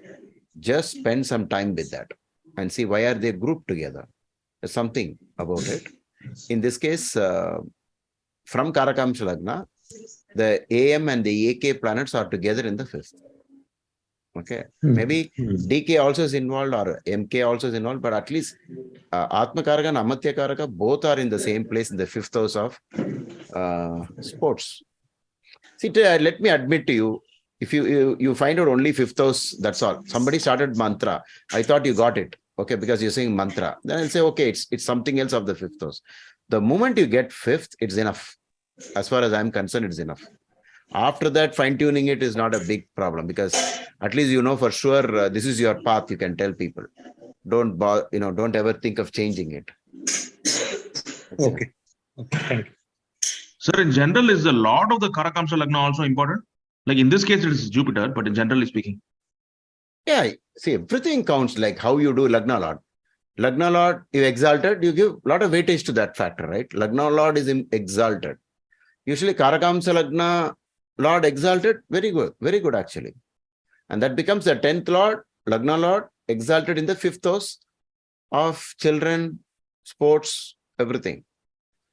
just spend some time with that and see why are they grouped together. There's something about it. In this case, from Karakamsha Lagna, the AM and the AK planets are together in the 5th. Okay. Maybe DK also is involved or MK also is involved, but at least Atma Karaka and Amatya Karaka both are in the same place in the 5th house of sports. See, let me admit to you, if you find out only 5th house, that's all. Somebody started mantra. I thought you got it. Okay, because you're saying mantra. Then I'll say, okay, it's something else of the 5th house. The moment you get 5th, it's enough. As far as I'm concerned, it's enough. After that, fine-tuning it is not a big problem, because at least you know for sure this is your path. You can tell people. Don't ever think of changing it. Okay. Thank you. Sir, in general, is the lord of the Karakamsa Lagna also important? Like in this case, it is Jupiter, but in generally speaking. Yeah, see, everything counts, like how you do Lagna Lord. Lagna Lord, you exalted, you give a lot of weightage to that factor, right? Lagna Lord is exalted. Usually Karakamsa Lagna Lord exalted, very good actually. And that becomes the 10th Lord, Lagna Lord, exalted in the 5th house of children, sports, everything.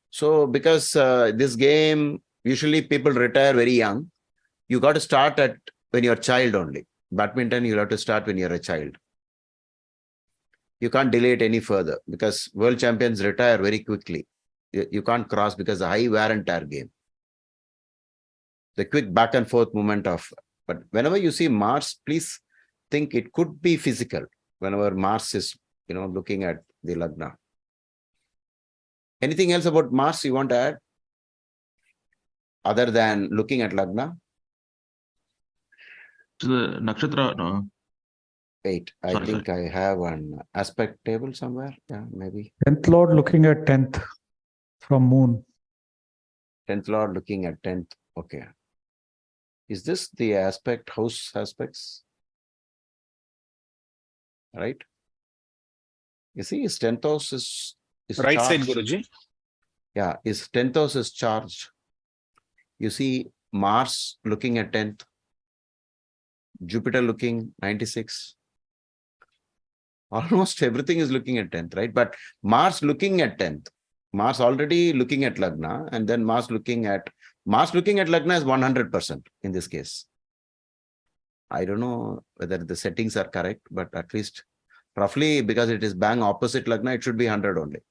So because this game, usually people retire very young. You got to start when you're a child only. Badminton, you'll have to start when you're a child. You can't delay it any further because world champions retire very quickly. You can't cross because the high wear and tear game. The quick back and forth movement of, but whenever you see Mars, please think it could be physical. Whenever Mars is, looking at the Lagna. Anything else about Mars you want to add? Other than looking at Lagna? To the nakshatra, no. Wait, I think I have an aspect table somewhere. Yeah, maybe. 10th Lord looking at 10th from moon. 10th Lord looking at 10th. Okay. Is this the aspect, house aspects? Right? You see, his 10th house is Right side, charged. Guruji. Yeah, his 10th house is charged. You see Mars looking at 10th. Jupiter looking 96. Almost everything is looking at 10th, right? But Mars looking at 10th. Mars already looking at Lagna, and then Mars looking at Lagna is 100% in this case. I don't know whether the settings are correct, but at least roughly, because it is bang opposite Lagna, it should be 100 only.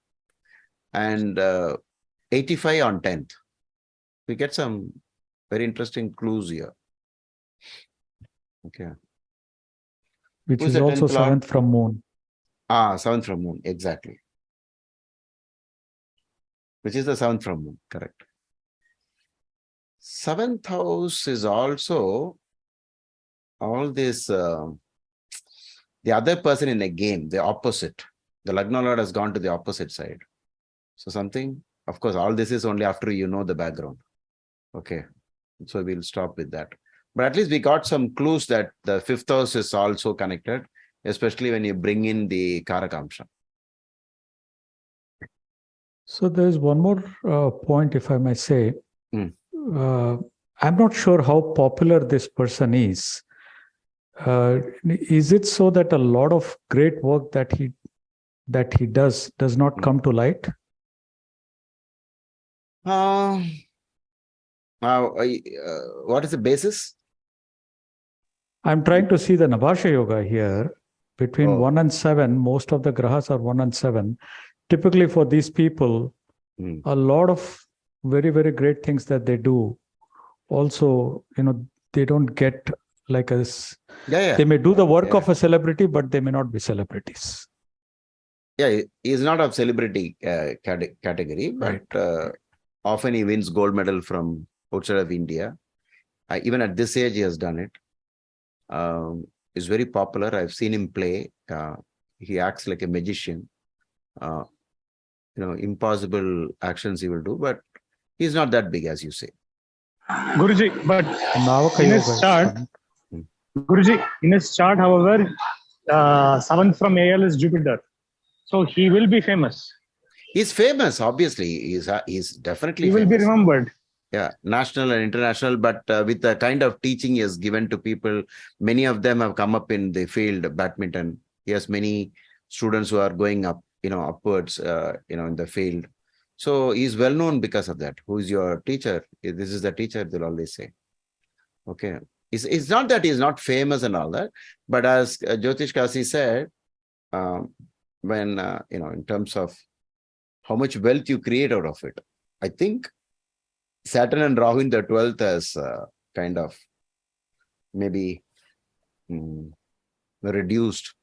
And 85 on 10th. We get some very interesting clues here. Okay. Which Who's is the also 10th Lord? 7th from moon. 7th from moon, exactly. Which is the 7th from moon, correct. 7th house is also all this, the other person in a game, the opposite. The Lagna Lord has gone to the opposite side. So something, of course, all this is only after you know the background. Okay. So we'll stop with that. But at least we got some clues that the 5th house is also connected, especially when you bring in the Karakamsha. So there's one more point, if I may say. Mm. I'm not sure how popular this person is. Is it so that a lot of great work that he does not come to light? What is the basis? I'm trying to see the Navasha Yoga here. Between 1 and 7, most of the grahas are 1 and 7. Typically for these people, a lot of very, very great things that they do. Also, they don't get like us. They may do the work of a celebrity, but they may not be celebrities. Yeah, he is not of celebrity category, but often he wins gold medal from outside of India. Even at this age, he has done it. He's very popular. I've seen him play. He acts like a magician. Impossible actions he will do, but he's not that big as you say. Guruji, but in his chart, Guruji, in his chart, however, 7th from AL is Jupiter. So he will be famous. He's famous, obviously. He's definitely He will famous. be remembered. Yeah, national and international, but with the kind of teaching he has given to people, many of them have come up in the field, badminton. He has many students who are going up, upwards, in the field. So he's well known because of that. Who is your teacher? This is the teacher, they'll always say. Okay. It's not that he's not famous and all that, but as Jyotish Kasi said, when, in terms of how much wealth you create out of it, I think Saturn and Rahu in the 12th has kind of maybe reduced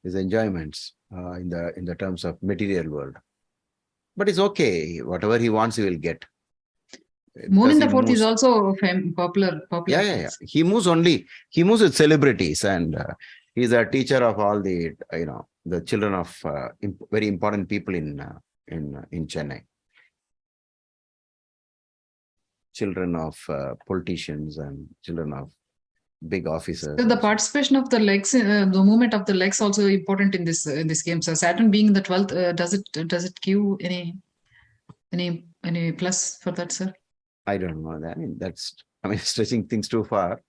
his enjoyments in the terms of material world. But it's okay. Whatever he wants, he will get. Moon in the 4th is also popular. Yeah. He moves with celebrities, and he's a teacher of all the, the children of very important people in Chennai. Children of politicians and children of big officers. So the participation of the legs, the movement of the legs, also important in this game. So Saturn being in the 12th, does it give any plus for that, sir? I don't know that. Stretching things too far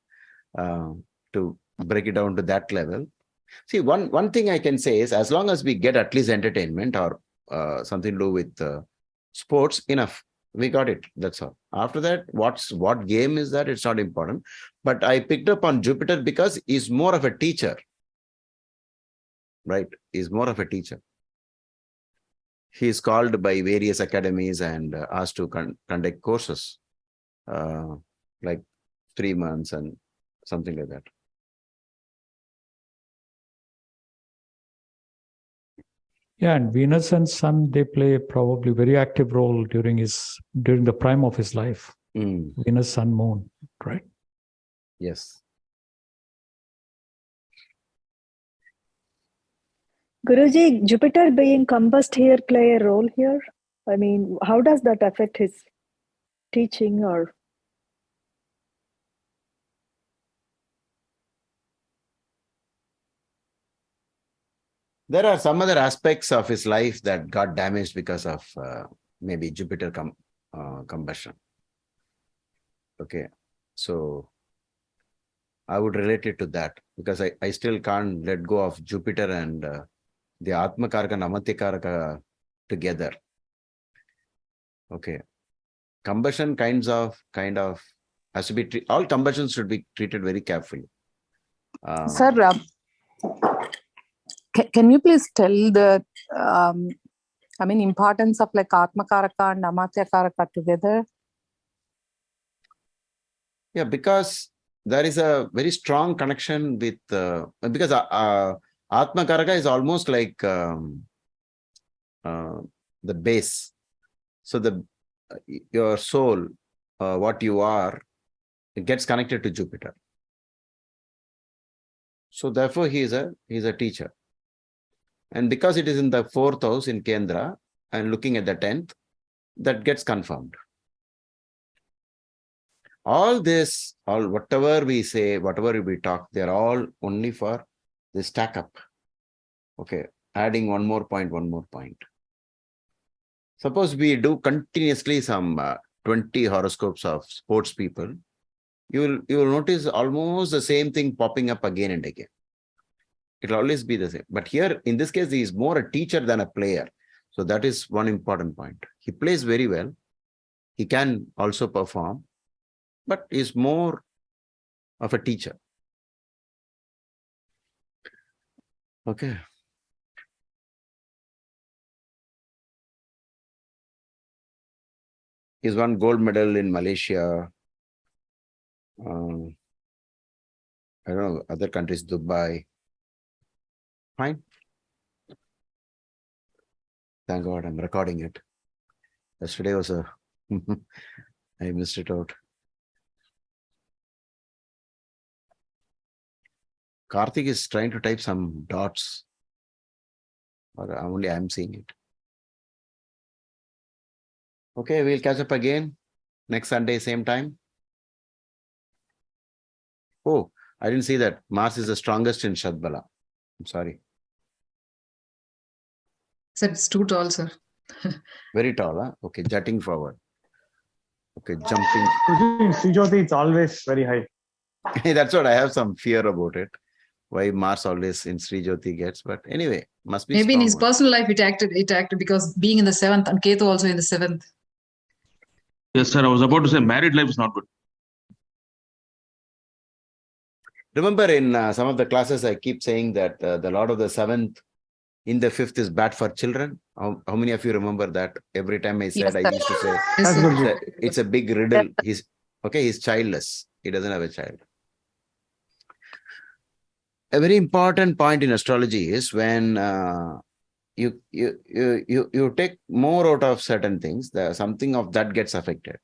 to break it down to that level. See, one thing I can say is, as long as we get at least entertainment or something to do with sports, enough. We got it. That's all. After that, what game is that? It's not important. But I picked up on Jupiter because he's more of a teacher. right? He's more of a teacher. He is called by various academies and asked to conduct courses, like 3 months and something like that. Yeah, and Venus and Sun, they play probably very active role during the prime of his life. Venus, Sun, Moon, right? Yes. Guruji, Jupiter being combust here play a role here? I mean, how does that affect his teaching or? There are some other aspects of his life that got damaged because of maybe Jupiter combustion. Okay, so I would relate it to that because I still can't let go of Jupiter and the Atma Karaka and Amatya Karaka together. Okay, combustion kind of has to be all combustions should be treated very carefully. Sir, can you please tell the importance of like Atma Karaka and Amatya Karaka together? Yeah, because there is a very strong connection with because Atma Karaka is almost like the base. So your soul, what you are, it gets connected to Jupiter. So therefore, he is a teacher. And because it is in the 4th house in Kendra and looking at the 10th, that gets confirmed. All this, whatever we say, whatever we talk, they're all only for the stack up. Okay, adding one more point. Suppose we do continuously some 20 horoscopes of sports people, you will notice almost the same thing popping up again and again. It'll always be the same. But here, in this case, he is more a teacher than a player. So that is one important point. He plays very well. He can also perform, but is more of a teacher. Okay. He's won gold medal in Malaysia. I don't know, other countries, Dubai. Fine. Thank God I'm recording it. Yesterday was I missed it out. Karthik is trying to type some dots. Or only I'm seeing it. Okay, we'll catch up again next Sunday, same time. Oh, I didn't see that. Mars is the strongest in Shadbala. I'm sorry. Sir, it's too tall, sir. Very tall, huh? Okay, jutting forward. Okay, jumping. In Srijyoti, it's always very high. That's what I have some fear about it. Why Mars always in Srijyoti gets, but anyway, must be Maybe in his strong. personal life it acted because being in the 7th and Ketu also in the 7th. Yes, sir. I was about to say married life is not good. Remember in some of the classes, I keep saying that the Lord of the 7th in the 5th is bad for children. How many of you remember that? Every time I said, Yes, I used to say, it's a big riddle. He's childless. He doesn't have a child. A very important point in astrology is when you take more out of certain things, something of that gets affected.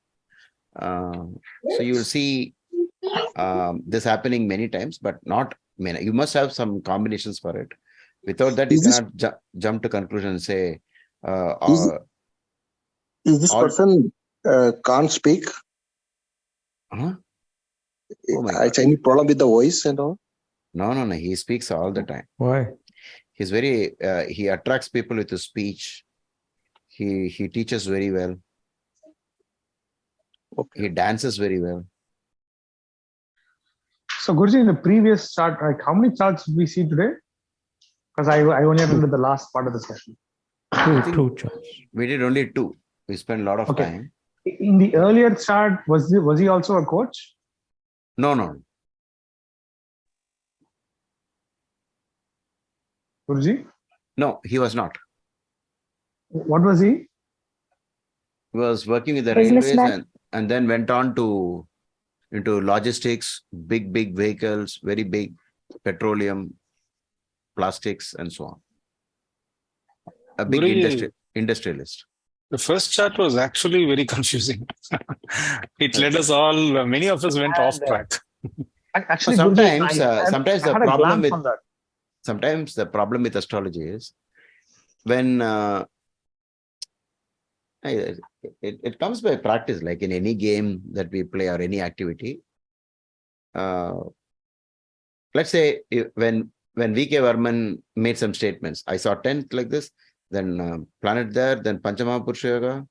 So you will see this happening many times, but not many. You must have some combinations for it. Without that, you cannot jump to conclusion and say. Is this person can't speak? Huh? Oh my God. Any problem with the voice and all? No. He speaks all the time. Why? He's very. He attracts people with his speech. He teaches very well. Okay. He dances very well. So, Guruji, in the previous chart, like how many charts did we see today? Because I only remember the last part of the session. Two charts. We did only 2. We spent a lot of time. In the earlier chart, was he also a coach? No. Guruji? No, he was not. What was he? He was working with the railways Businessman. and then went on into logistics, big vehicles, very big petroleum, plastics, and so on. A big Guruji, industrialist. the first chart was actually very confusing. It led us all, many of us went off track. Actually, Sometimes, Guruji, sometimes I the had a problem glance with on that. sometimes the problem with astrology is when it comes by practice, like in any game that we play or any activity. Let's say when V.K. Varman made some statements, I saw 10th like this, then planet there, then Panchama Purusha Yoga,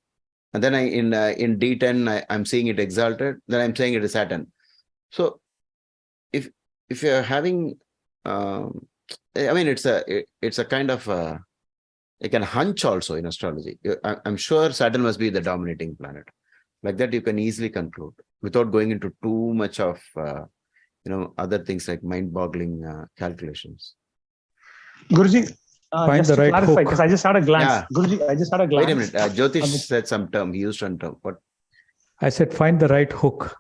and then in D10 I'm seeing it exalted, then I'm saying it is Saturn. So if you're having, I mean, it's a kind of like a hunch also in astrology. I'm sure Saturn must be the dominating planet. Like that, you can easily conclude without going into too much of other things like mind-boggling calculations. Guruji, Find just the to right clarify, hook. because I just had a glance. Yeah. Guruji, I just had a glance. Wait a minute. Jyotish said some term. He used some term. What? I said find the right hook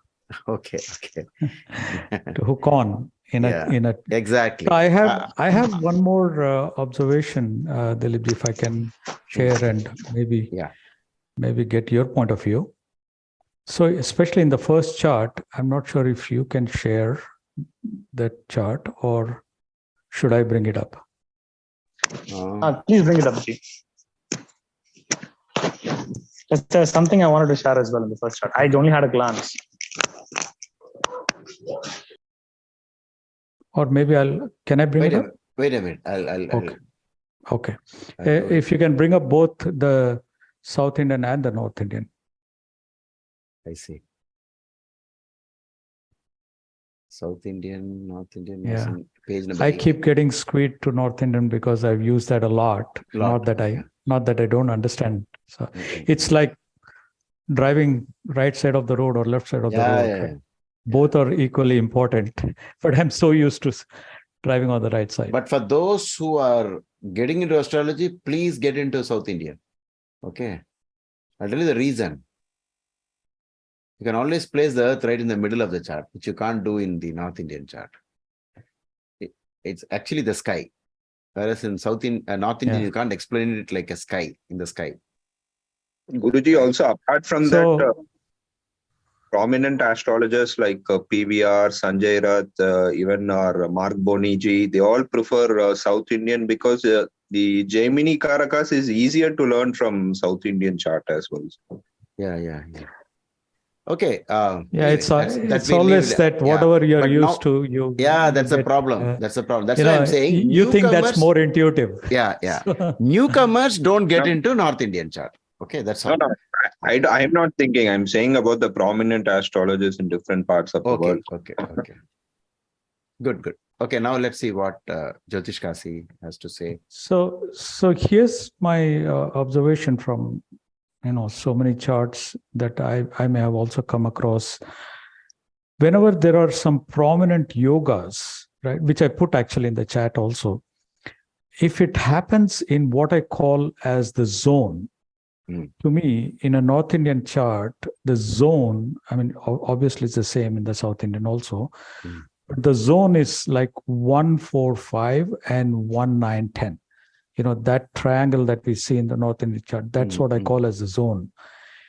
Okay. to hook on in a Exactly. So I have one more observation, Dhilip, if I can share and maybe get your point of view. So especially in the first chart, I'm not sure if you can share that chart or should I bring it up? Please bring it up, Ji. That's something I wanted to share as well in the first chart. I only had a glance. Or maybe can I bring it up? Wait a minute. I'll Okay. If you can bring up both the South Indian and the North Indian. I see. South Indian, North Indian. Yeah. Page number I 8. keep getting skewed to North Indian because I've used that a lot. Not that I don't understand. So it's like driving right side of the road or left side of the road. Right? Both are equally important, but I'm so used to driving on the right side. But for those who are getting into astrology, please get into South Indian. Okay. I'll tell you the reason. You can always place the earth right in the middle of the chart, which you can't do in the North Indian chart. It's actually the sky. Whereas in North Indian, you can't explain it like a sky, in the sky. Guruji, also apart from that, prominent astrologers like PVR, Sanjay Rath, even Mark Boniji, they all prefer South Indian because the Gemini Karakas is easier to learn from South Indian chart as well. Yeah. Okay. It's always that whatever you're used to, that's a problem. That's a problem. That's why I'm saying you think that's more intuitive. Yeah. Newcomers don't get into North Indian chart. Okay, that's all. No, I'm not thinking. I'm saying about the prominent astrologers in different parts of the world. Okay. Good. Okay, now let's see what Jyotish Kasi has to say. So here's my observation from so many charts that I may have also come across. Whenever there are some prominent yogas, right, which I put actually in the chat also, if it happens in what I call as the zone, to me, in a North Indian chart, the zone, I mean, obviously it's the same in the South Indian also, but the zone is like 1, 4, 5 and 1, 9, 10. That triangle that we see in the North Indian chart, that's what I call as the zone.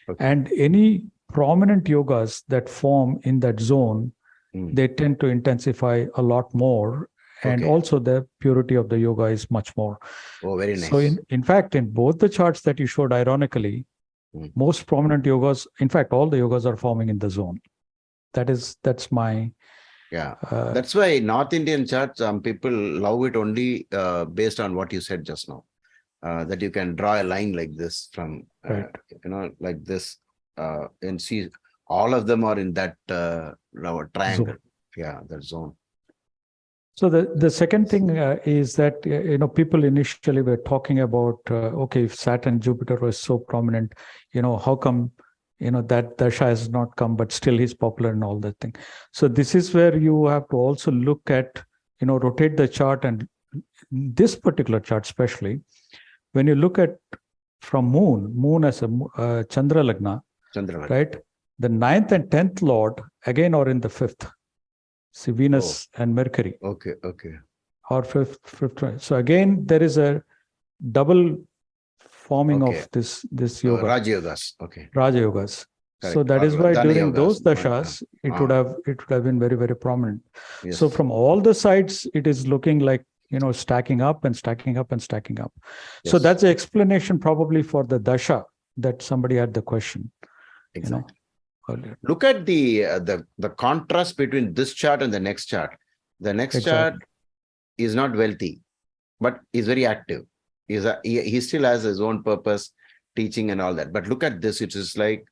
Okay. And any prominent yogas that form in that zone, they tend to intensify a lot more. And also the purity of the yoga is much more. Oh, very nice. So in fact, in both the charts that you showed, ironically, most prominent yogas, in fact, all the yogas are forming in the zone. That's my... Yeah, that's why North Indian charts, people love it only based on what you said just now. That you can draw a line like this from, like this, and see all of them are in that triangle. Zone. Yeah, that zone. So the second thing is that, people initially were talking about, if Saturn, Jupiter was so prominent, how come, that Dasha has not come, but still he's popular and all that thing. So this is where you have to also look at, rotate the chart and this particular chart especially, when you look at from moon as a Chandra Lagna, right? The 9th and 10th Lord again are in the 5th. See, Venus and Mercury. Okay. Or fifth. So again, there is a double forming of this yoga. Raja Yogas. Okay. Raja Yogas. Correct. So that is why Dana during Yogas. those dashas, it would have been very, very prominent. Yes. So from all the sides, it is looking like, stacking up and stacking up and stacking up. Yes. So that's the explanation probably for the dasha that somebody had the question. Exactly. Earlier. Look at the contrast between this chart and the next chart. The next chart is not wealthy, but is very active. He still has his own purpose, teaching and all that. But look at this; it is like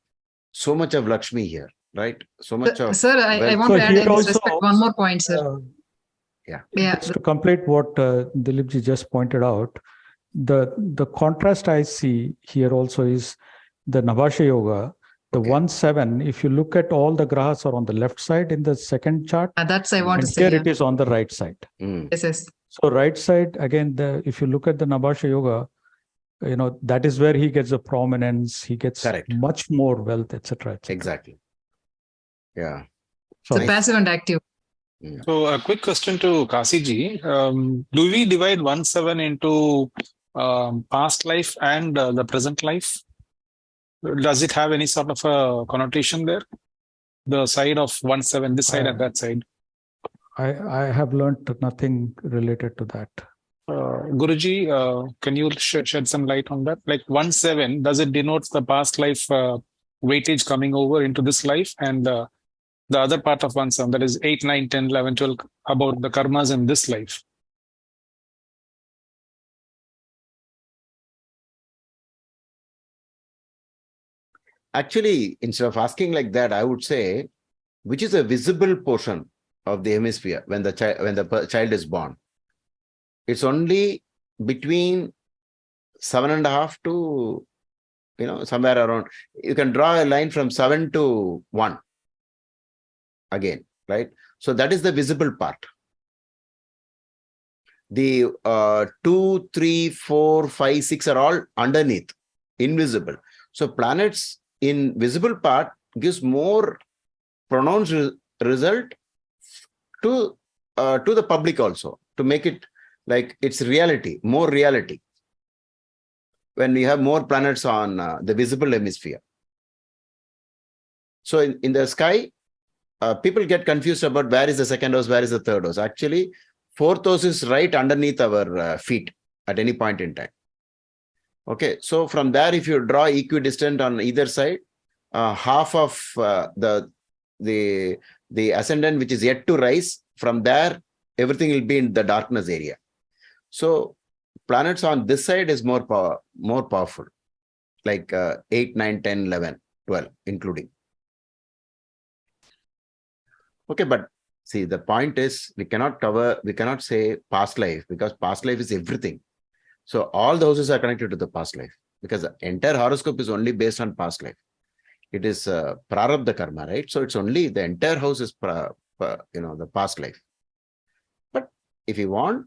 so much of Lakshmi here, right? So much of. Sir, I want to add in this respect one more point, sir. Just to complete what Dhilipji just pointed out, the contrast I see here also is the Navasha Yoga. The 1-7, if you look at all the grahas are on the left side in the second chart. That's I want to say. Here it is on the right side. Yes. So right side, again, if you look at the Navasha Yoga, that is where he gets the prominence, he gets much more wealth, etc. Exactly. Yeah. So passive and active. So a quick question to Kasiji. Do we divide 1-7 into past life and the present life? Does it have any sort of a connotation there? The side of 1-7, this side and that side. I have learned nothing related to that. Guruji, can you shed some light on that? Like 1-7, does it denote the past life weightage coming over into this life? And the other part of 1-7, that is 8, 9, 10, 11, 12, about the karmas in this life. Actually, instead of asking like that, I would say, which is a visible portion of the hemisphere when the child is born? It's only between 7.5 to, somewhere around. You can draw a line from 7 to 1 again, right? So that is the visible part. The 2, 3, 4, 5, 6 are all underneath, invisible. So planets in visible part gives more pronounced result to the public also, to make it like it's reality, more reality. When we have more planets on the visible hemisphere. So in the sky, people get confused about where is the second house, where is the third house. Actually, fourth house is right underneath our feet at any point in time. Okay, so from there, if you draw equidistant on either side, half of the ascendant which is yet to rise, from there, everything will be in the darkness area. So planets on this side is more powerful, like 8, 9, 10, 11, 12, including. Okay, but see, the point is we cannot say past life, because past life is everything. So all the houses are connected to the past life, because the entire horoscope is only based on past life. It is prarabdha karma, right? So it's only the entire house is the past life. But if you want,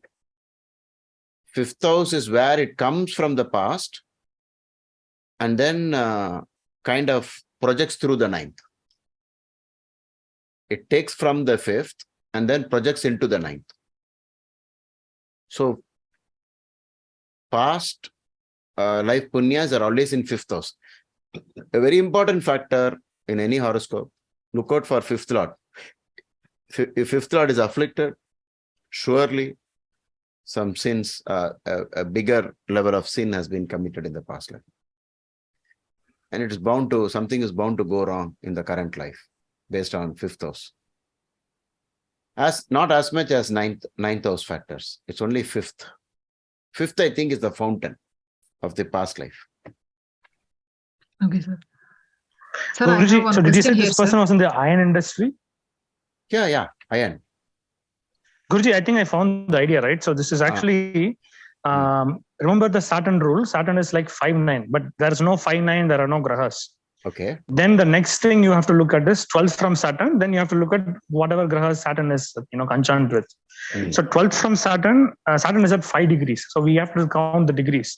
fifth house is where it comes from the past and then kind of projects through the ninth. It takes from the fifth and then projects into the ninth. So past life punyas are always in fifth house. A very important factor in any horoscope, look out for fifth lord. If fifth lord is afflicted, surely some sins, a bigger level of sin has been committed in the past life. And it is something is bound to go wrong in the current life based on fifth house. Not as much as ninth house factors. It's only fifth. Fifth, I think, is the fountain of the past life. Okay, sir. Sir, Guruji, so did you say this person was in the iron industry? Yeah, iron. Guruji, I think I found the idea, right? So this is actually, remember the Saturn rule. Saturn is like 5-9, but there's no 5-9, there are no grahas. Okay. Then the next thing you have to look at is 12th from Saturn. Then you have to look at whatever graha Saturn is, conjunct with. So 12th from Saturn, Saturn is at 5 degrees. So we have to count the degrees.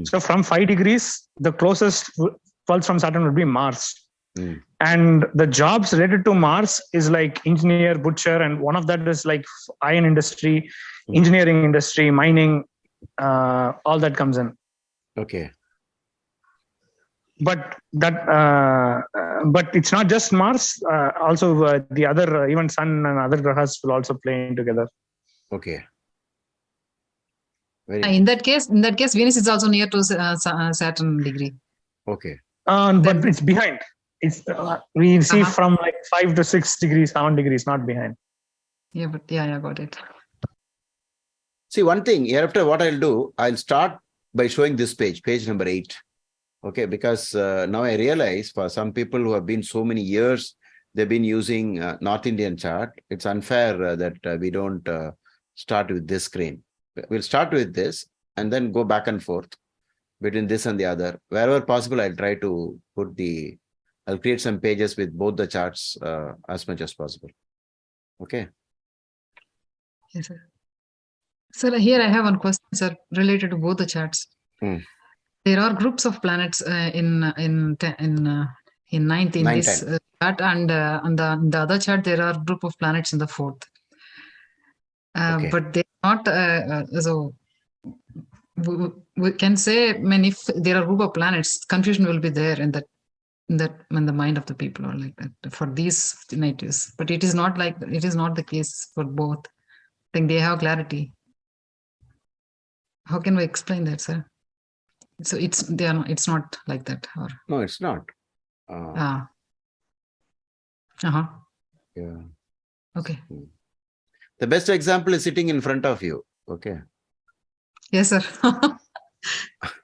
So from 5 degrees, the closest 12th from Saturn would be Mars. And the jobs related to Mars is like engineer, butcher, and one of that is like iron industry, engineering industry, mining, all that comes in. Okay. But it's not just Mars. Also, the other even Sun and other grahas will also play in together. Okay. In that case, Venus is also near to Saturn degree. Okay. But it's behind. It's we see from like 5 to 6 degrees, 7 degrees, not behind. Yeah, but yeah, got it. See, one thing hereafter, what I'll do, I'll start by showing this page number 8. Okay, because now I realize for some people who have been so many years, they've been using North Indian chart. It's unfair that we don't start with this screen. We'll start with this and then go back and forth between this and the other. Wherever possible, I'll try to I'll create some pages with both the charts as much as possible. Okay. Yes, sir. Sir, here I have one question, sir, related to both the charts. There are groups of planets in ninth in this chart, and on the other chart there are group of planets in the 4th. Okay. But they're not. So we can say, if there are group of planets, confusion will be there in the mind of the people, or like that for these natives. But it is not like it is not the case for both. I think they have clarity. How can we explain that, sir? So it's not like that, or no, it's not. Yeah. Okay. The best example is sitting in front of you. Okay. Yes, sir.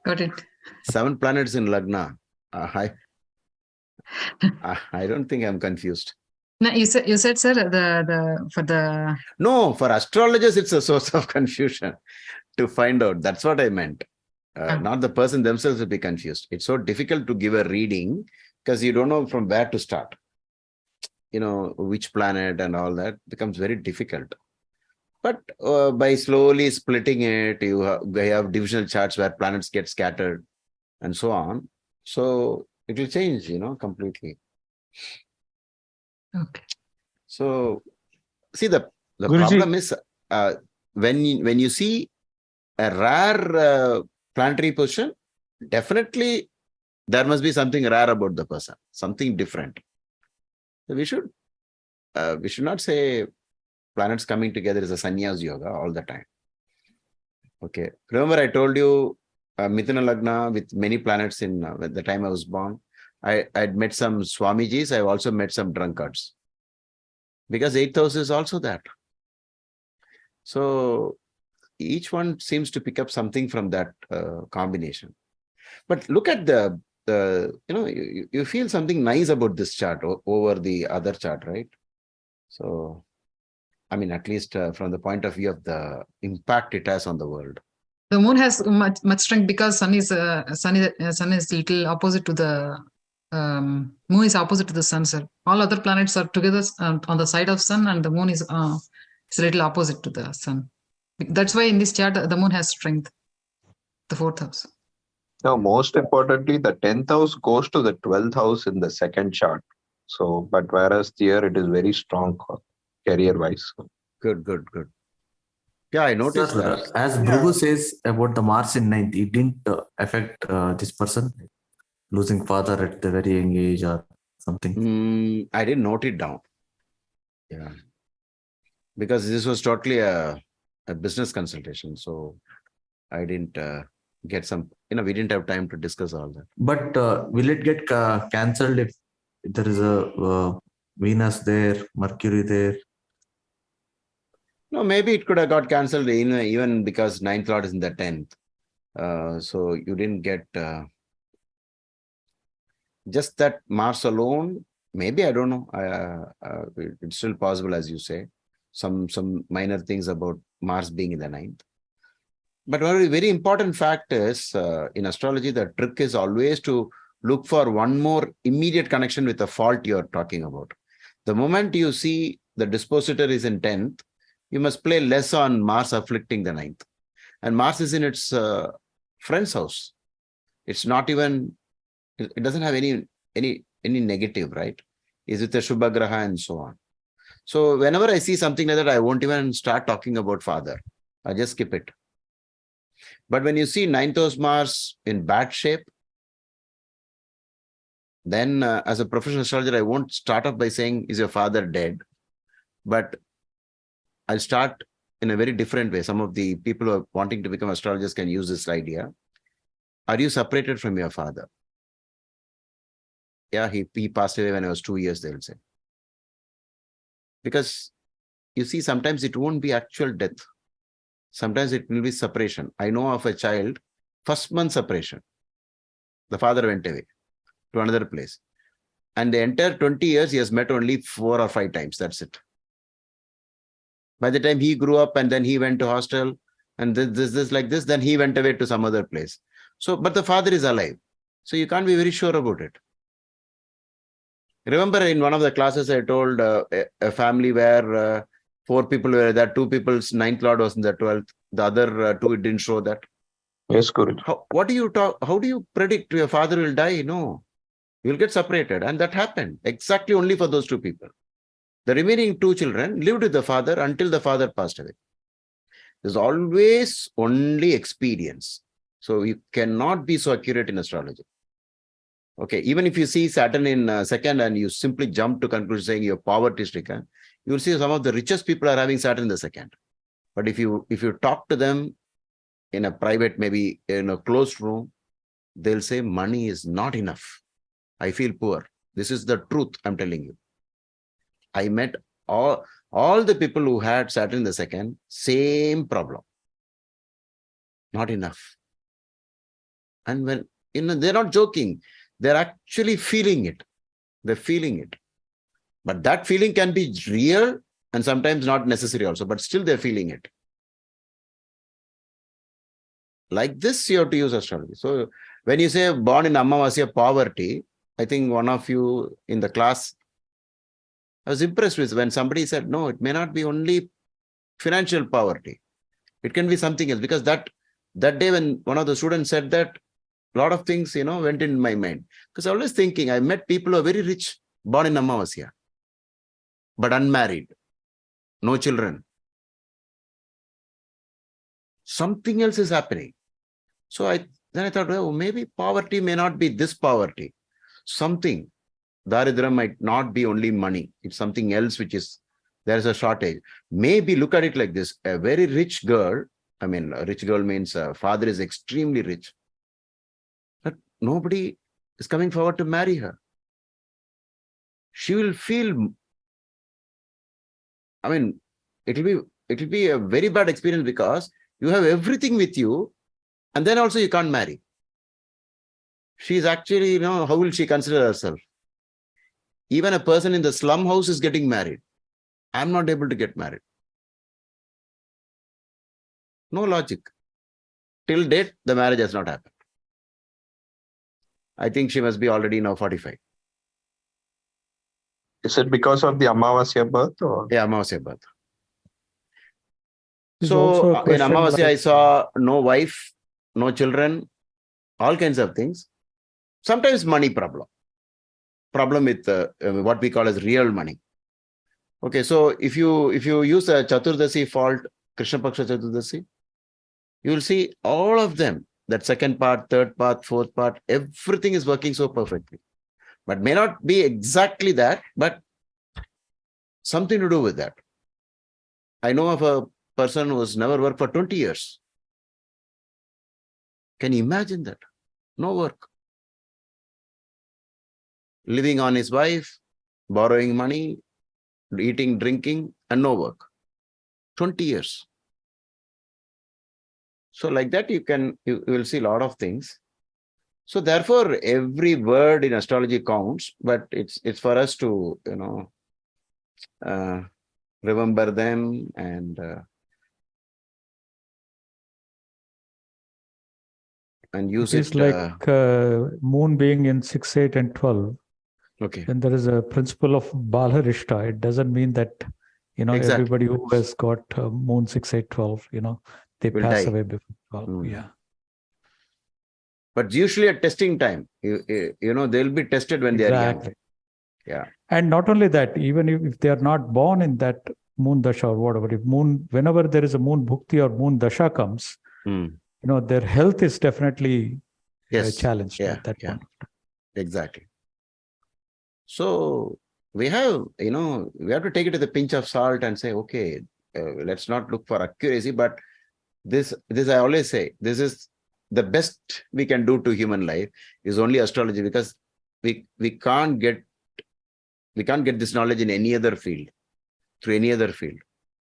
Got it. 7 planets in Lagna. I don't think I'm confused. No, you said, sir, No, for astrologers, it's a source of confusion to find out. That's what I meant. Not the person themselves will be confused. It's so difficult to give a reading because you don't know from where to start. Which planet and all that becomes very difficult. But by slowly splitting it, you have divisional charts where planets get scattered and so on. So it will change, completely. Okay. So see, the problem is when you see a rare planetary position, definitely there must be something rare about the person, something different. So we should not say planets coming together is a sannyas yoga all the time. Okay. Remember I told you Mithuna Lagna with many planets in at the time I was born. I'd met some Swamijis. I've also met some drunkards. Because 8th house is also that. So each one seems to pick up something from that combination. But look at you feel something nice about this chart over the other chart, right? So, I mean, at least from the point of view of the impact it has on the world. The moon has much strength because sun is little opposite to the moon is opposite to the sun, sir. All other planets are together on the side of sun, and the moon is a little opposite to the sun. That's why in this chart the moon has strength. The 4th house. Now, most importantly, the 10th house goes to the 12th house in the second chart. So, but whereas here it is very strong career-wise. Good. Yeah, I noticed that. As Bhrugu says about the Mars in 9th, it didn't affect this person losing father at the very young age or something. I didn't note it down. Yeah, because this was totally a business consultation, so I didn't get some. We didn't have time to discuss all that. But will it get cancelled if there is a Venus there, Mercury there? No, maybe it could have got cancelled even because 9th lord is in the 10th. So you didn't get just that Mars alone. Maybe, I don't know. It's still possible, as you say. Some minor things about Mars being in the 9th. But one very important fact is in astrology, the trick is always to look for one more immediate connection with the fault you're talking about. The moment you see the dispositor is in 10th, you must play less on Mars afflicting the 9th. And Mars is in its friend's house. It's not even, it doesn't have any negative, right? Is it a Shubha Graha and so on. So whenever I see something like that, I won't even start talking about father. I just skip it. But when you see 9th house Mars in bad shape, then as a professional astrologer, I won't start off by saying, is your father dead? But I'll start in a very different way. Some of the people who are wanting to become astrologers can use this idea. Are you separated from your father? Yeah, he passed away when I was 2 years, they will say. Because you see, sometimes it won't be actual death. Sometimes it will be separation. I know of a child, first month separation. The father went away to another place. And the entire 20 years, he has met only 4 or 5 times. That's it. By the time he grew up and then he went to hostel and this like this, then he went away to some other place. So, but the father is alive. So you can't be very sure about it. Remember in one of the classes, I told a family where 4 people were there, 2 people's 9th lord was in the 12th. The other 2, it didn't show that. Yes, Guru. What do you talk? How do you predict your father will die? No, you'll get separated. And that happened exactly only for those 2 people. The remaining 2 children lived with the father until the father passed away. There's always only experience. So you cannot be so accurate in astrology. Okay, even if you see Saturn in 2nd and you simply jump to conclusion saying you're poverty stricken, you'll see some of the richest people are having Saturn in the 2nd. But if you talk to them in a private, maybe in a closed room, they'll say money is not enough. I feel poor. This is the truth, I'm telling you. I met all the people who had Saturn in the 2nd, same problem. Not enough. And when, they're not joking. They're actually feeling it. They're feeling it. But that feeling can be real and sometimes not necessary also, but still they're feeling it. Like this, you have to use astrology. So when you say born in Amavasya poverty, I think one of you in the class, I was impressed with when somebody said, no, it may not be only financial poverty. It can be something else. Because that day when one of the students said that, a lot of things, went in my mind. Because I was always thinking, I met people who are very rich, born in Amavasya, but unmarried, no children. Something else is happening. So then I thought, well, maybe poverty may not be this poverty. Something. Daridra might not be only money. It's something else which is, there is a shortage. Maybe look at it like this. A very rich girl, a rich girl means father is extremely rich. But nobody is coming forward to marry her. She will feel, it will be a very bad experience because you have everything with you and then also you can't marry. She's actually, how will she consider herself? Even a person in the slum house is getting married. I'm not able to get married. No logic. Till date, the marriage has not happened. I think she must be already now 45. Is it because of the Amavasya birth? Or? Yeah, Amavasya birth. There's also So a in question Amavasya, like, I saw no wife, no children, all kinds of things. Sometimes money problem with what we call as real money. Okay, so if you use a Chaturdasi fault, Krishna Paksha Chaturdasi, you will see all of them, that second part, third part, fourth part, everything is working so perfectly. But may not be exactly that, but something to do with that. I know of a person who has never worked for 20 years. Can you imagine that? No work. Living on his wife, borrowing money, eating, drinking, and no work. 20 years. So like that, you will see a lot of things. So therefore, every word in astrology counts, but it's for us to, remember them and and use It is it. like moon being in 6, 8, and 12. Okay. Then there is a principle of Balarishta. It doesn't mean that, Exactly. everybody who has got moon 6, 8, 12, they Will pass die. away before 12. Yeah. But usually at testing time, they'll be tested when they are young. Exactly. Yeah. And not only that, even if they are not born in that moon dasha or whatever, whenever there is a moon bhukti or moon dasha comes, their health is definitely challenged at that point. Exactly. So we have to take it with a pinch of salt and say, okay, let's not look for accuracy, but this I always say, this is the best we can do to human life is only astrology, because we can't get this knowledge in any other field, through any other field.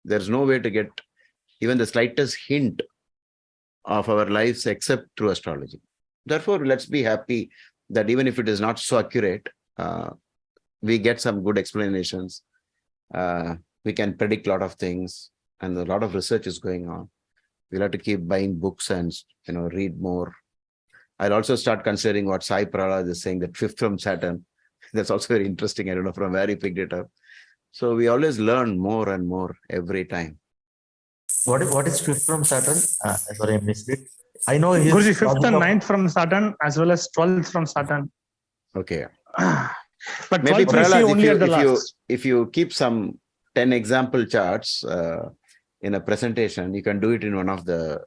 There's no way to get even the slightest hint of our lives except through astrology. Therefore, let's be happy that even if it is not so accurate, we get some good explanations. We can predict a lot of things, and a lot of research is going on. We'll have to keep buying books and read more. I'll also start considering what Sai Prahlad is saying, that 5th from Saturn. That's also very interesting. I don't know from where he picked it up. So we always learn more and more every time. What is 5th from Saturn? Sorry, I missed it. I know his Guruji, 5th and logic of- 9th from Saturn, as well as 12th from Saturn. Okay. But Maybe 12th we see Prahlad, only at the last. if you keep some 10 example charts in a presentation, you can do it in one of the,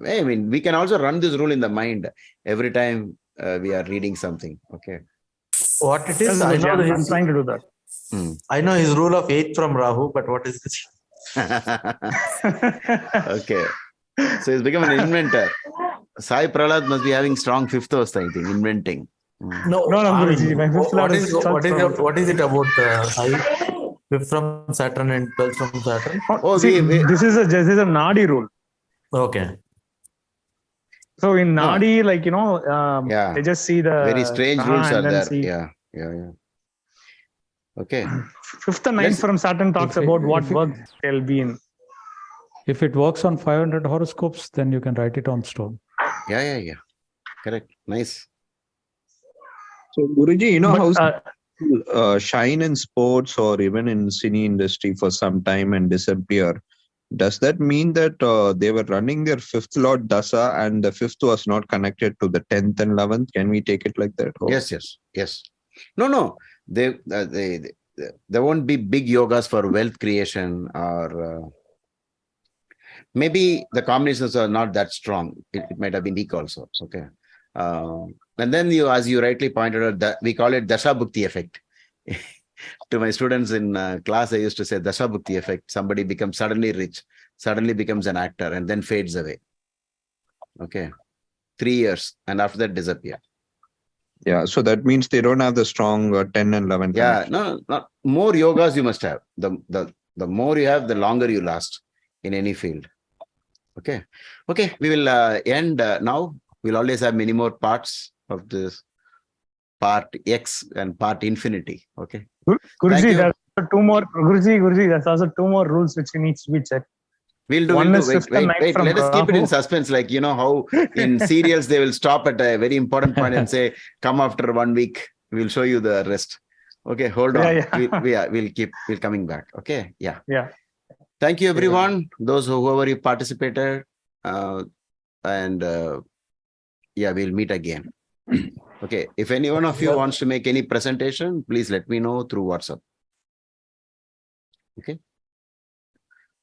I mean, we can also run this rule in the mind every time we are reading something. Okay. What it is, Yes, I Guruji, know I'm trying to do that. I know his rule of 8 from Rahu, but what is this? Okay. So he's become an inventor. Sai Prahlad must be having strong 5th house, I think, inventing. No, No, I mean, Guruji, my 5th lord is 12th from- what is it about Sai? 5th from Saturn and 12th from Saturn? This is a Nadi rule. Okay. So in Nadi, they just see the very strange rules and are then there. see- Yeah. Okay. 5th and 9th from Saturn talks about what work they'll be in. If it works on 500 horoscopes, then you can write it on stone. Yeah. Correct. Nice. So Guruji, But, how shine in sports or even in cine industry for some time and disappear? Does that mean that they were running their 5th Lord Dasa and the 5th was not connected to the 10th and 11th? Can we take it like that? Or? Yes. No. There won't be big yogas for wealth creation, or maybe the combinations are not that strong. It might have been weak also. Okay. And then as you rightly pointed out, that we call it Dasha Bhukti effect. To my students in class, I used to say Dasha Bhukti effect. Somebody becomes suddenly rich, suddenly becomes an actor, and then fades away. Okay. 3 years, and after that disappear. Yeah, so that means they don't have the strong 10 and 11. Yeah, no, more yogas you must have. The more you have, the longer you last in any field. Okay, we will end now. We'll always have many more parts of this part X and part infinity. Okay. Guruji, there's two more. Guruji, there's also 2 more rules which needs to be checked. We'll do. One is Wait. 5th and 9th from Let us keep it in Rahu. suspense. Like, how in serials they will stop at a very important point and say, come after 1 week. We'll show you the rest. Okay, hold on. Yeah. We'll coming back. Okay. Yeah. Thank you, everyone. Whoever you participated. And we'll meet again. Okay. If any one of you wants to make any presentation, please let me know through WhatsApp. Okay.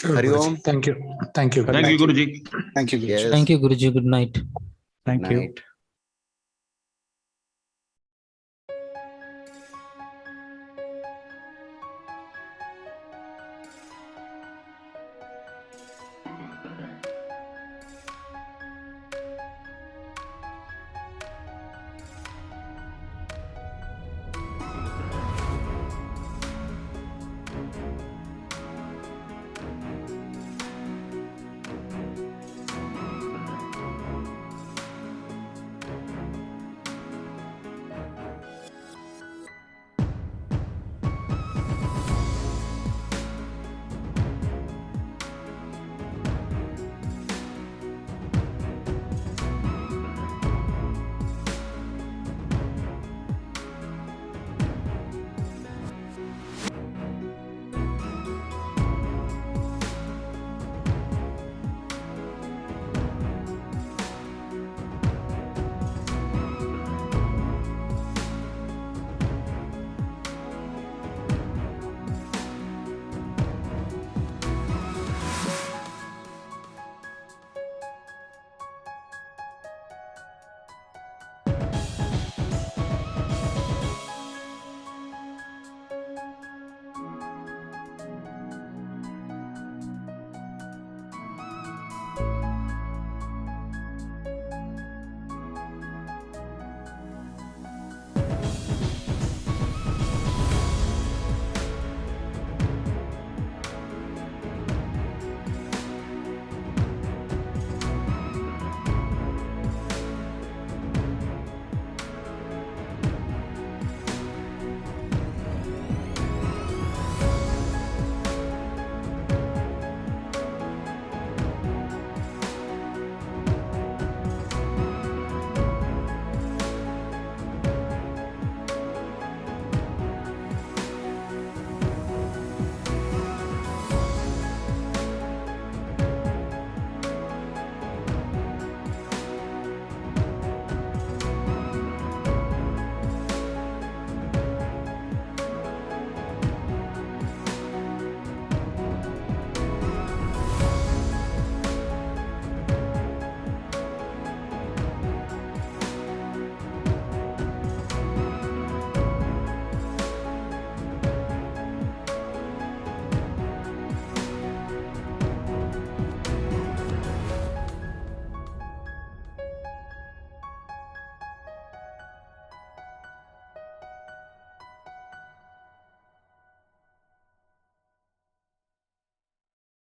Hari Om. Thank you. Thank you, Guruji. Thank you, Guruji. Yes. Thank you, Guruji. Good night. Thank you.